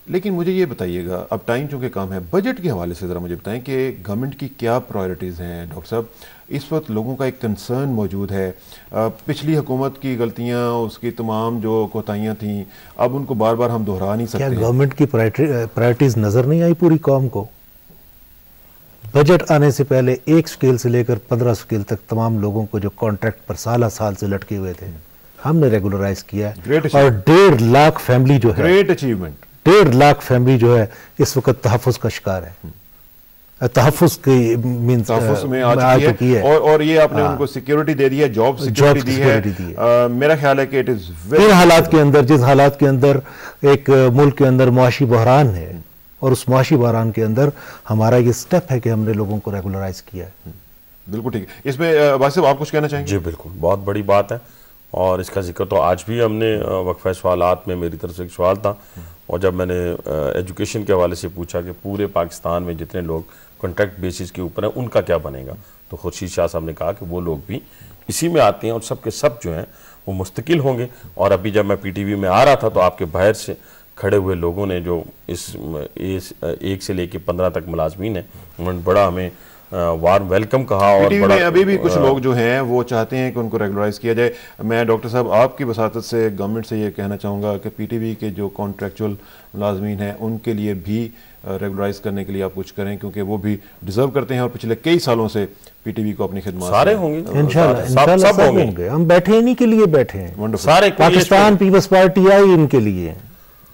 लेकिन मुझे ये बताइएगा, अब टाइम चूँकि कम है, बजट के हवाले से ज़रा मुझे बताएं कि गवर्नमेंट की क्या प्रायोरिटीज़ हैं। डॉक्टर साहब, इस वक्त लोगों का एक कंसर्न मौजूद है। पिछली हुकूमत की गलतियां, उसकी तमाम जो कोताहियां थीं, अब उनको बार बार हम दोहरा नहीं सकते। क्या गवर्नमेंट की प्रायोरिटीज नजर नहीं आई पूरी कौम को? बजट आने से पहले 1 स्केल से लेकर 15 स्केल तक तमाम लोगों को जो कॉन्ट्रैक्ट पर साल से लटके हुए थे हमने रेगुलराइज किया है। और 1.5 लाख फैमिली जो है, ग्रेट अचीवमेंट, 1.5 लाख फैमिली जो है इस वक्त तहफ़्फ़ुज़ का शिकार है। तहफ़्फ़ुज़ की मीन्स में आ चुकी है। और ये आपने उनको सिक्योरिटी दे दी है, जॉब सिक्योरिटी दी है। मेरा ख्याल है कि इट इज इन हालात के अंदर, जिस हालात के अंदर एक मुल्क के अंदर मुआशी बहरान है, और उस मुआशी बहरान के अंदर हमारा ये स्टेप है कि हमने लोगों को रेगुलराइज किया है। बिल्कुल ठीक है। इसमें वासिफ आप कुछ कहना चाहेंगे? जी बिल्कुल, बहुत बड़ी बात है और इसका जिक्र तो आज भी हमने वक्फा सवालात में मेरी तरफ से एक सवाल था, और जब मैंने एजुकेशन के हवाले से पूछा कि पूरे पाकिस्तान में जितने लोग कॉन्ट्रैक्ट बेसिस के ऊपर हैं उनका क्या बनेगा, तो खुर्शीद शाह साहब ने कहा कि वो लोग भी इसी में आते हैं और सब के सब जो हैं वो मुस्तकिल होंगे। और अभी जब मैं PTV में आ रहा था तो आपके बाहर से खड़े हुए लोगों ने जो इस 1 से लेकर 15 तक मुलाजमीन हैं, उन्होंने बड़ा हमें वार्म वेलकम कहा। और बड़ा अभी भी कुछ लोग जो हैं वो चाहते हैं कि उनको रेगुलराइज किया जाए। मैं डॉक्टर साहब आपकी वसातत से गवर्नमेंट से ये कहना चाहूँगा कि PTV के जो कॉन्ट्रैक्चुअल मुलाजमीन हैं उनके लिए भी रेगुलराइज करने के लिए आप कुछ करें, क्योंकि वो भी डिजर्व करते हैं और पिछले कई सालों से PTV को अपनी खिदमत सारे होंगे, इंशाल्लाह सब होंगे। हम बैठे इन्हीं के लिए बैठे हैं, सारे पाकिस्तान पीपल्स पार्टी आई इनके लिए।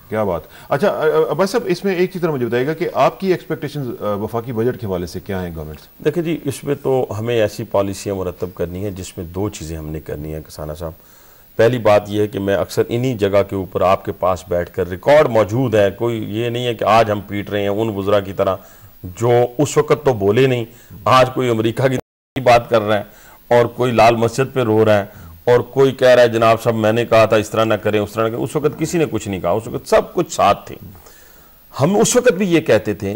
क्या बात। अच्छा बस अब इसमें एक चीज़ मुझे बताइएगा कि आपकी एक्सपेक्टेशंस वफाकी बजट के हवाले से क्या हैं गवर्नमेंट से? देखिए जी, इसमें तो हमें ऐसी पॉलिसियाँ मुरतब करनी है जिसमें 2 चीज़ें हमने करनी है किसाना साहब। पहली बात यह है कि मैं अक्सर इन्हीं जगह के ऊपर आपके पास बैठकर, रिकॉर्ड मौजूद है, कोई ये नहीं है कि आज हम पीट रहे हैं उन वज़रा की तरह जो उस वक़्त तो बोले नहीं, आज कोई अमेरिका की बात कर रहा है और कोई लाल मस्जिद पे रो रहा है और कोई कह रहा है जनाब साहब मैंने कहा था इस तरह ना करें उस तरह ना करें। उस वक़्त किसी ने कुछ नहीं कहा, उस वक़्त सब कुछ साथ थे। हम उस वक़्त भी ये कहते थे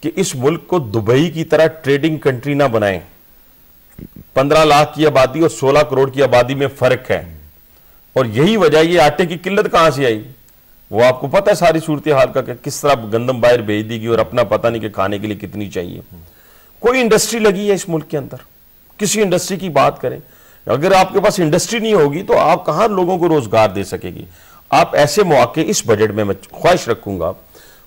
कि इस मुल्क को दुबई की तरह ट्रेडिंग कंट्री ना बनाएं। 15 लाख की आबादी और 16 करोड़ की आबादी में फ़र्क है, और यही वजह, ये आटे की किल्लत कहाँ से आई वो आपको पता है सारी सूरत हाल का, किस तरह गंदम बाहर भेज दी गई और अपना पता नहीं कि खाने के लिए कितनी चाहिए। कोई इंडस्ट्री लगी है इस मुल्क के अंदर? किसी इंडस्ट्री की बात करें, अगर आपके पास इंडस्ट्री नहीं होगी तो आप कहाँ लोगों को रोजगार दे सकेगी? आप ऐसे मौके इस बजट में मैं ख्वाहिश रखूंगा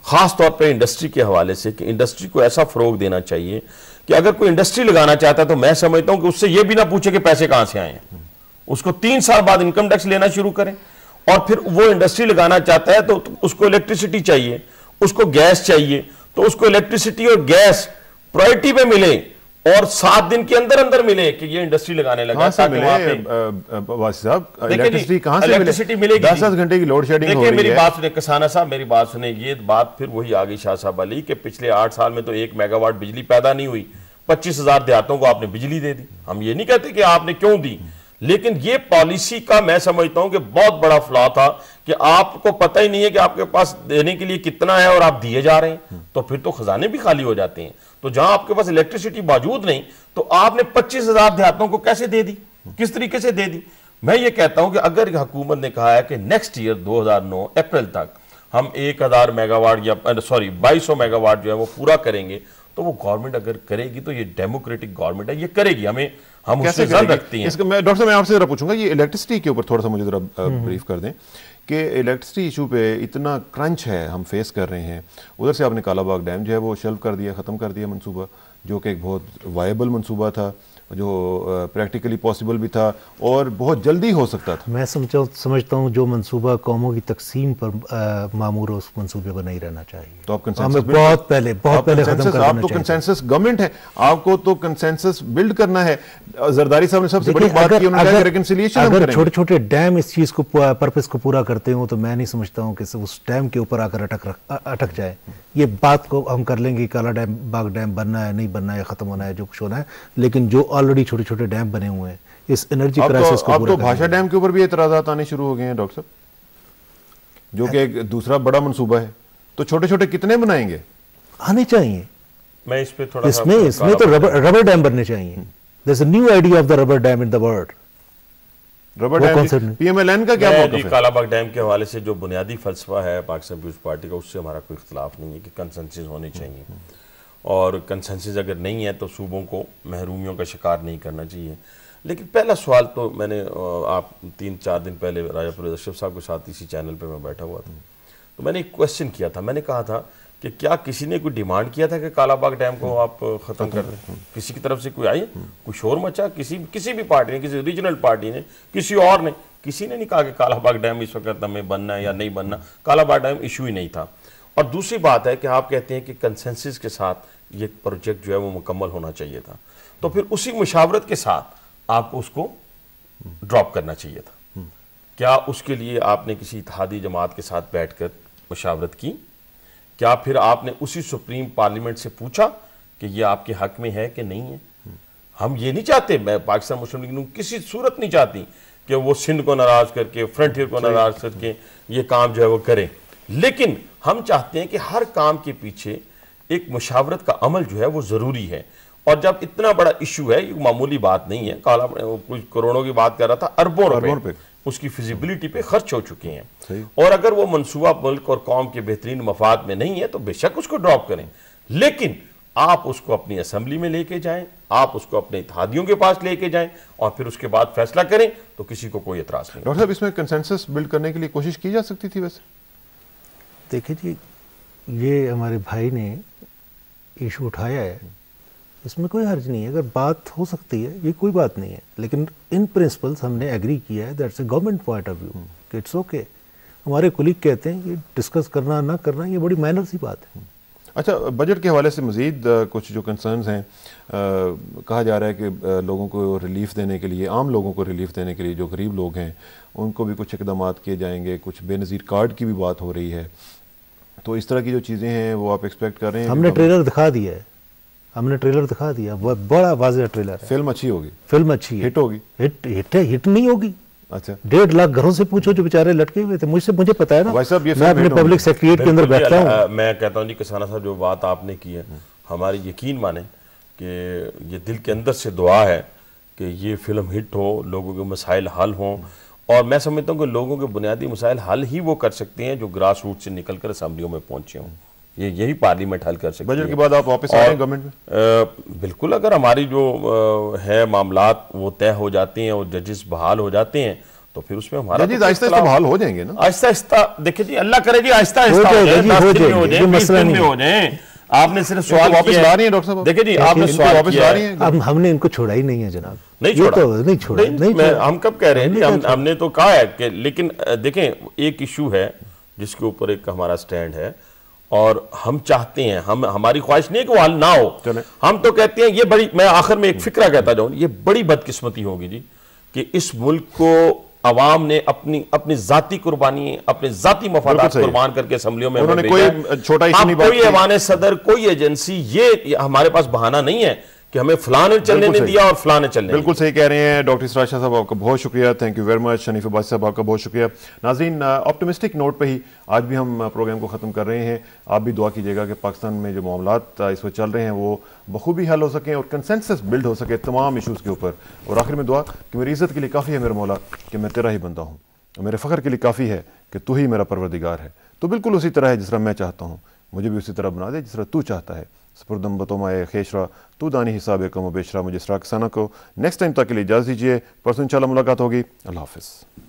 खास तौर पे इंडस्ट्री के हवाले से कि इंडस्ट्री को ऐसा फरोग देना चाहिए कि अगर कोई इंडस्ट्री लगाना चाहता है तो मैं समझता हूं कि उससे यह भी ना पूछे कि पैसे कहां से आए हैं, उसको 3 साल बाद इनकम टैक्स लेना शुरू करें। और फिर वो इंडस्ट्री लगाना चाहता है तो उसको इलेक्ट्रिसिटी चाहिए, उसको गैस चाहिए, तो उसको इलेक्ट्रिसिटी और गैस प्रायोरिटी पे मिले और 7 दिन के अंदर अंदर मिले कि ये इंडस्ट्री लगाने लगा। इलेक्ट्रिसिटी कहां से इलेक्ट्रिसिटी मिलेगी? 10 घंटे की लोड शेडिंग हो रही है। मेरी बात सुने किसाना साहब, मेरी बात सुने, ये बात फिर वही आ गई शाह साहब वाली कि पिछले 8 साल में तो 1 मेगावाट बिजली पैदा नहीं हुई, 25,000 देहातों को आपने बिजली दे दी। हम ये नहीं कहते कि आपने क्यों दी, लेकिन ये पॉलिसी का मैं समझता हूं कि बहुत बड़ा फ्लॉ था कि आपको पता ही नहीं है कि आपके पास देने के लिए कितना है और आप दिए जा रहे हैं, तो फिर तो खजाने भी खाली हो जाते हैं। तो जहां आपके पास इलेक्ट्रिसिटी मौजूद नहीं तो आपने 25,000 देहातों को कैसे दे दी, किस तरीके से दे दी? मैं ये कहता हूं कि अगर हुकूमत ने कहा है कि नेक्स्ट ईयर 2009 अप्रैल तक हम 1,000 मेगावाट या 2200 मेगावाट जो है वो पूरा करेंगे, तो वो गवर्नमेंट अगर करेगी तो ये डेमोक्रेटिक गवर्नमेंट है, ये करेगी। हम उससे ज़रूर रखती हैं। मैं डॉक्टर साहब मैं आपसे जरा पूछूंगा, ये इलेक्ट्रिसिटी के ऊपर थोड़ा सा मुझे जरा ब्रीफ कर दें कि इलेक्ट्रिसिटी इशू पे इतना क्रंच है हम फेस कर रहे हैं। उधर से आपने कालाबाग डैम जो है वो शेल्व कर दिया, ख़त्म कर दिया मंसूबा, जो कि एक बहुत वायबल मंसूबा था, जो प्रैक्टिकली पॉसिबल भी था और बहुत जल्दी हो सकता था। मैं समझता हूँ जो मंसूबा कौमों की तकसीम पर मामूर है, उस मंसूबे पर नहीं रहना चाहिए। तो आप हमें बहुत पहले खत्म कर देना चाहिए। आप तो कंसेंसस गवर्नमेंट है, आपको तो कंसेंसस बिल्ड करना है। जरदारी साहब ने सबसे बड़ी बात की, उन्होंने कहा कि रिकंसिलिएशन हम करेंगे। अगर छोटे छोटे डैम इस चीज को पर्पस को पूरा करते हो तो मैं नहीं समझता हूँ कि उस डैम के ऊपर आकर अटक जाए। ये बात को हम कर लेंगे, काला डैम बाग डैम बनना है नहीं बनना है, खत्म होना है, जो कुछ होना है, लेकिन जो ऑलरेडी छोटे छोटे डैम बने हुए हैं इस एनर्जी क्राइसिस को अब तो भाषा डैम के ऊपर भी एतराजात आने शुरू हो गए हैं डॉक्टर साहब, जो कि एक दूसरा बड़ा मंसूबा है। तो छोटे छोटे कितने बनाएंगे? आने चाहिए। मैं इस पे थोड़ा इसमें तो रबर डैम बनने चाहिए। There is a new idea of the rubber dam in the world. Rubber dam PMLN का क्या मौक़िफ़ है? कालाबाग डैम के हवाले से जो बुनियादी फलसफा है पाकिस्तान पीपुल्स पार्टी का, उससे हमारा कोई इख्तिलाफ नहीं है कि कंसेंसस होनी चाहिए, और कंसेंसस अगर नहीं है तो सूबों को महरूमियों का शिकार नहीं करना चाहिए। लेकिन पहला सवाल तो मैंने आप 3-4 दिन पहले राजा परवेज़ अशरफ साहब के साथ इसी चैनल पे मैं बैठा हुआ था, तो मैंने एक क्वेश्चन किया था। मैंने कहा था कि क्या किसी ने कोई डिमांड किया था कि कालाबाग डैम को आप ख़त्म कर दें? किसी की तरफ से कोई आई, कोई शोर मचा? किसी भी पार्टी ने, किसी रीजनल पार्टी ने, किसी और ने, किसी ने नहीं कहा कि कालाबाग डैम इस वक्त हमें बनना है या नहीं बनना। कालाबाग डैम इशू ही नहीं था। और दूसरी बात है कि आप कहते हैं कि कंसेंसस के साथ ये प्रोजेक्ट जो है वो मुकम्मल होना चाहिए था, तो फिर उसी मुशावरत के साथ आपको उसको ड्रॉप करना चाहिए था। क्या उसके लिए आपने किसी इत्तेहादी जमात के साथ बैठकर मुशावरत की? क्या फिर आपने उसी सुप्रीम पार्लियामेंट से पूछा कि ये आपके हक में है कि नहीं है? हम ये नहीं चाहते, मैं पाकिस्तान मुस्लिम लीग किसी सूरत नहीं चाहती कि वो सिंध को नाराज करके, फ्रंटियर को नाराज करके ये काम जो है वो करें, लेकिन हम चाहते हैं कि हर काम के पीछे एक मुशावरत का अमल जो है वो ज़रूरी है। और जब इतना बड़ा इशू है, ये मामूली बात नहीं है, कुछ करोड़ों की बात कर रहा था, अरबों रुपए उसकी फिजिबिलिटी पे खर्च हो चुके हैं। और अगर वो मंसूबा मुल्क और कौम के बेहतरीन मफाद में नहीं है तो बेशक उसको ड्रॉप करें, लेकिन आप उसको अपनी असेंबली में लेके जाएं, आप उसको अपने इत्तेहादियों के पास लेके जाएं और फिर उसके बाद फैसला करें, तो किसी को कोई एतराज नहीं। डॉक्टर साहब, इसमें कंसेंसस बिल्ड करने के लिए कोशिश की जा सकती थी वैसे? देखिए जी, ये हमारे भाई ने इशू उठाया है, इसमें कोई हर्ज नहीं है। अगर बात हो सकती है ये कोई बात नहीं है, लेकिन इन प्रिंसिपल्स हमने एग्री किया है, that's a government point of view कि इट्स ओके। हमारे कुलीग कहते हैं कि डिस्कस करना ना करना ये बड़ी माइनर सी बात है। अच्छा, बजट के हवाले से मज़ीद कुछ जो कंसर्न्स हैं, कहा जा रहा है कि लोगों को रिलीफ देने के लिए, आम लोगों को रिलीफ देने के लिए, जो गरीब लोग हैं उनको भी कुछ इकदाम किए जाएंगे, कुछ बेनज़ीर कार्ड की भी बात हो रही है। तो इस तरह की जो चीज़ें हैं वो आप एक्सपेक्ट कर रहे हैं? हमने ट्रेलर दिखा दिया है, हमने ट्रेलर दिखा दिया, वो बड़ा वाज़ेह ट्रेलर है। फिल्म अच्छी होगी? फिल्म अच्छी है। हिट होगी? हिट नहीं होगी। अच्छा, 1.5 लाख घरों से पूछो जो बेचारे लटके हुए थे। मुझे पता है ना, मैं अपने पब्लिक पब्लिक सेक्रेटरीट के अंदर बैठता हूँ। मैं कहता हूँ जी किसाना साहब, जो बात आपने की है, हमारी यकीन माने कि ये दिल के अंदर से दुआ है कि ये फिल्म हिट हो, लोगों के मसाइल हल हों। और मैं समझता हूँ कि लोगों के बुनियादी मसाइल हल ही वो कर सकते हैं जो ग्रास रूट से निकल कर असम्बलियों में पहुंचे हों। यही पार्लियामेंट हल कर सकती है। बजट के बाद आप वापस आ रहे हैं गवर्नमेंट में? बिल्कुल, अगर हमारी जो है मामलात वो तय हो जाते हैं और जजेस बहाल हो जाते हैं तो फिर उसमें हमारा जजेस आहिस्ता आहिस्ता बहाल हो जाएंगे ना? आहिस्ता आहिस्ता, देखिए जी, अल्लाह करे जी आहिस्ता आहिस्ता हो जाए। आपने सिर्फ सवाल वापस ला रही है डॉक्टर साहब? देखिए जी, आपने सवाल वापस ला रही है? अब हमने इनको छोड़ा ही नहीं है जनाब। नहीं छोड़ा, नहीं, हम कब कह रहे हैं जी, हमने तो कहा है कि, लेकिन देखें एक इशू है जिसके ऊपर एक हमारा स्टैंड है और हम चाहते हैं, हमारी ख्वाहिश नहीं है कि वो हल ना हो। हम तो कहते हैं ये बड़ी, मैं आखिर में एक फिक्रा कहता जाऊं, ये बड़ी बदकिस्मती होगी जी कि इस मुल्क को अवाम ने अपनी जाती कुर्बानी, अपने जाती मफादात कुर्बान करके असम्बलियों में उन्होंने कोई छोटा इशू नहीं बात की। कोई ऐवान सदर, कोई एजेंसी, ये हमारे पास बहाना नहीं है कि हमें फलां ने चलने नहीं दिया और फलां ने चलने। बिल्कुल सही कह रहे हैं डॉक्टर इसरार शाह साहब, आपका बहुत शुक्रिया, thank you very much. Shanif Abbasi साहब, आपका बहुत शुक्रिया। नाज़रीन, ऑप्टिमिस्टिक नोट पे ही आज भी हम प्रोग्राम को ख़त्म कर रहे हैं। आप भी दुआ कीजिएगा कि पाकिस्तान में जो मामलात इस वक्त चल रहे हैं वो बखूबी हल हो सकें और कंसेंसस बिल्ड हो सके तमाम इशूज़ के ऊपर। और आखिर में दुआ कि मेरी इज़्ज़त के लिए काफ़ी है मेरे मौला कि मैं तेरा ही बंदा हूँ, मेरे फ़ख्र के लिए काफ़ी है कि तू ही मेरा परवरदिगार है। तो बिल्कुल उसी तरह है जिस तरह मैं चाहता हूँ, मुझे भी उसी तरह बना दे जिस तरह तू चाहता है। सपुर्दम बतोमाए खेशरा तू दानी हिसाब कम बेशरा। मुझे इसरा किसाना को नेक्स्ट टाइम तक के लिए इजाज़त दीजिए। परसों इंशाल्लाह मुलाकात होगी। अल्लाह हाफ़िज़।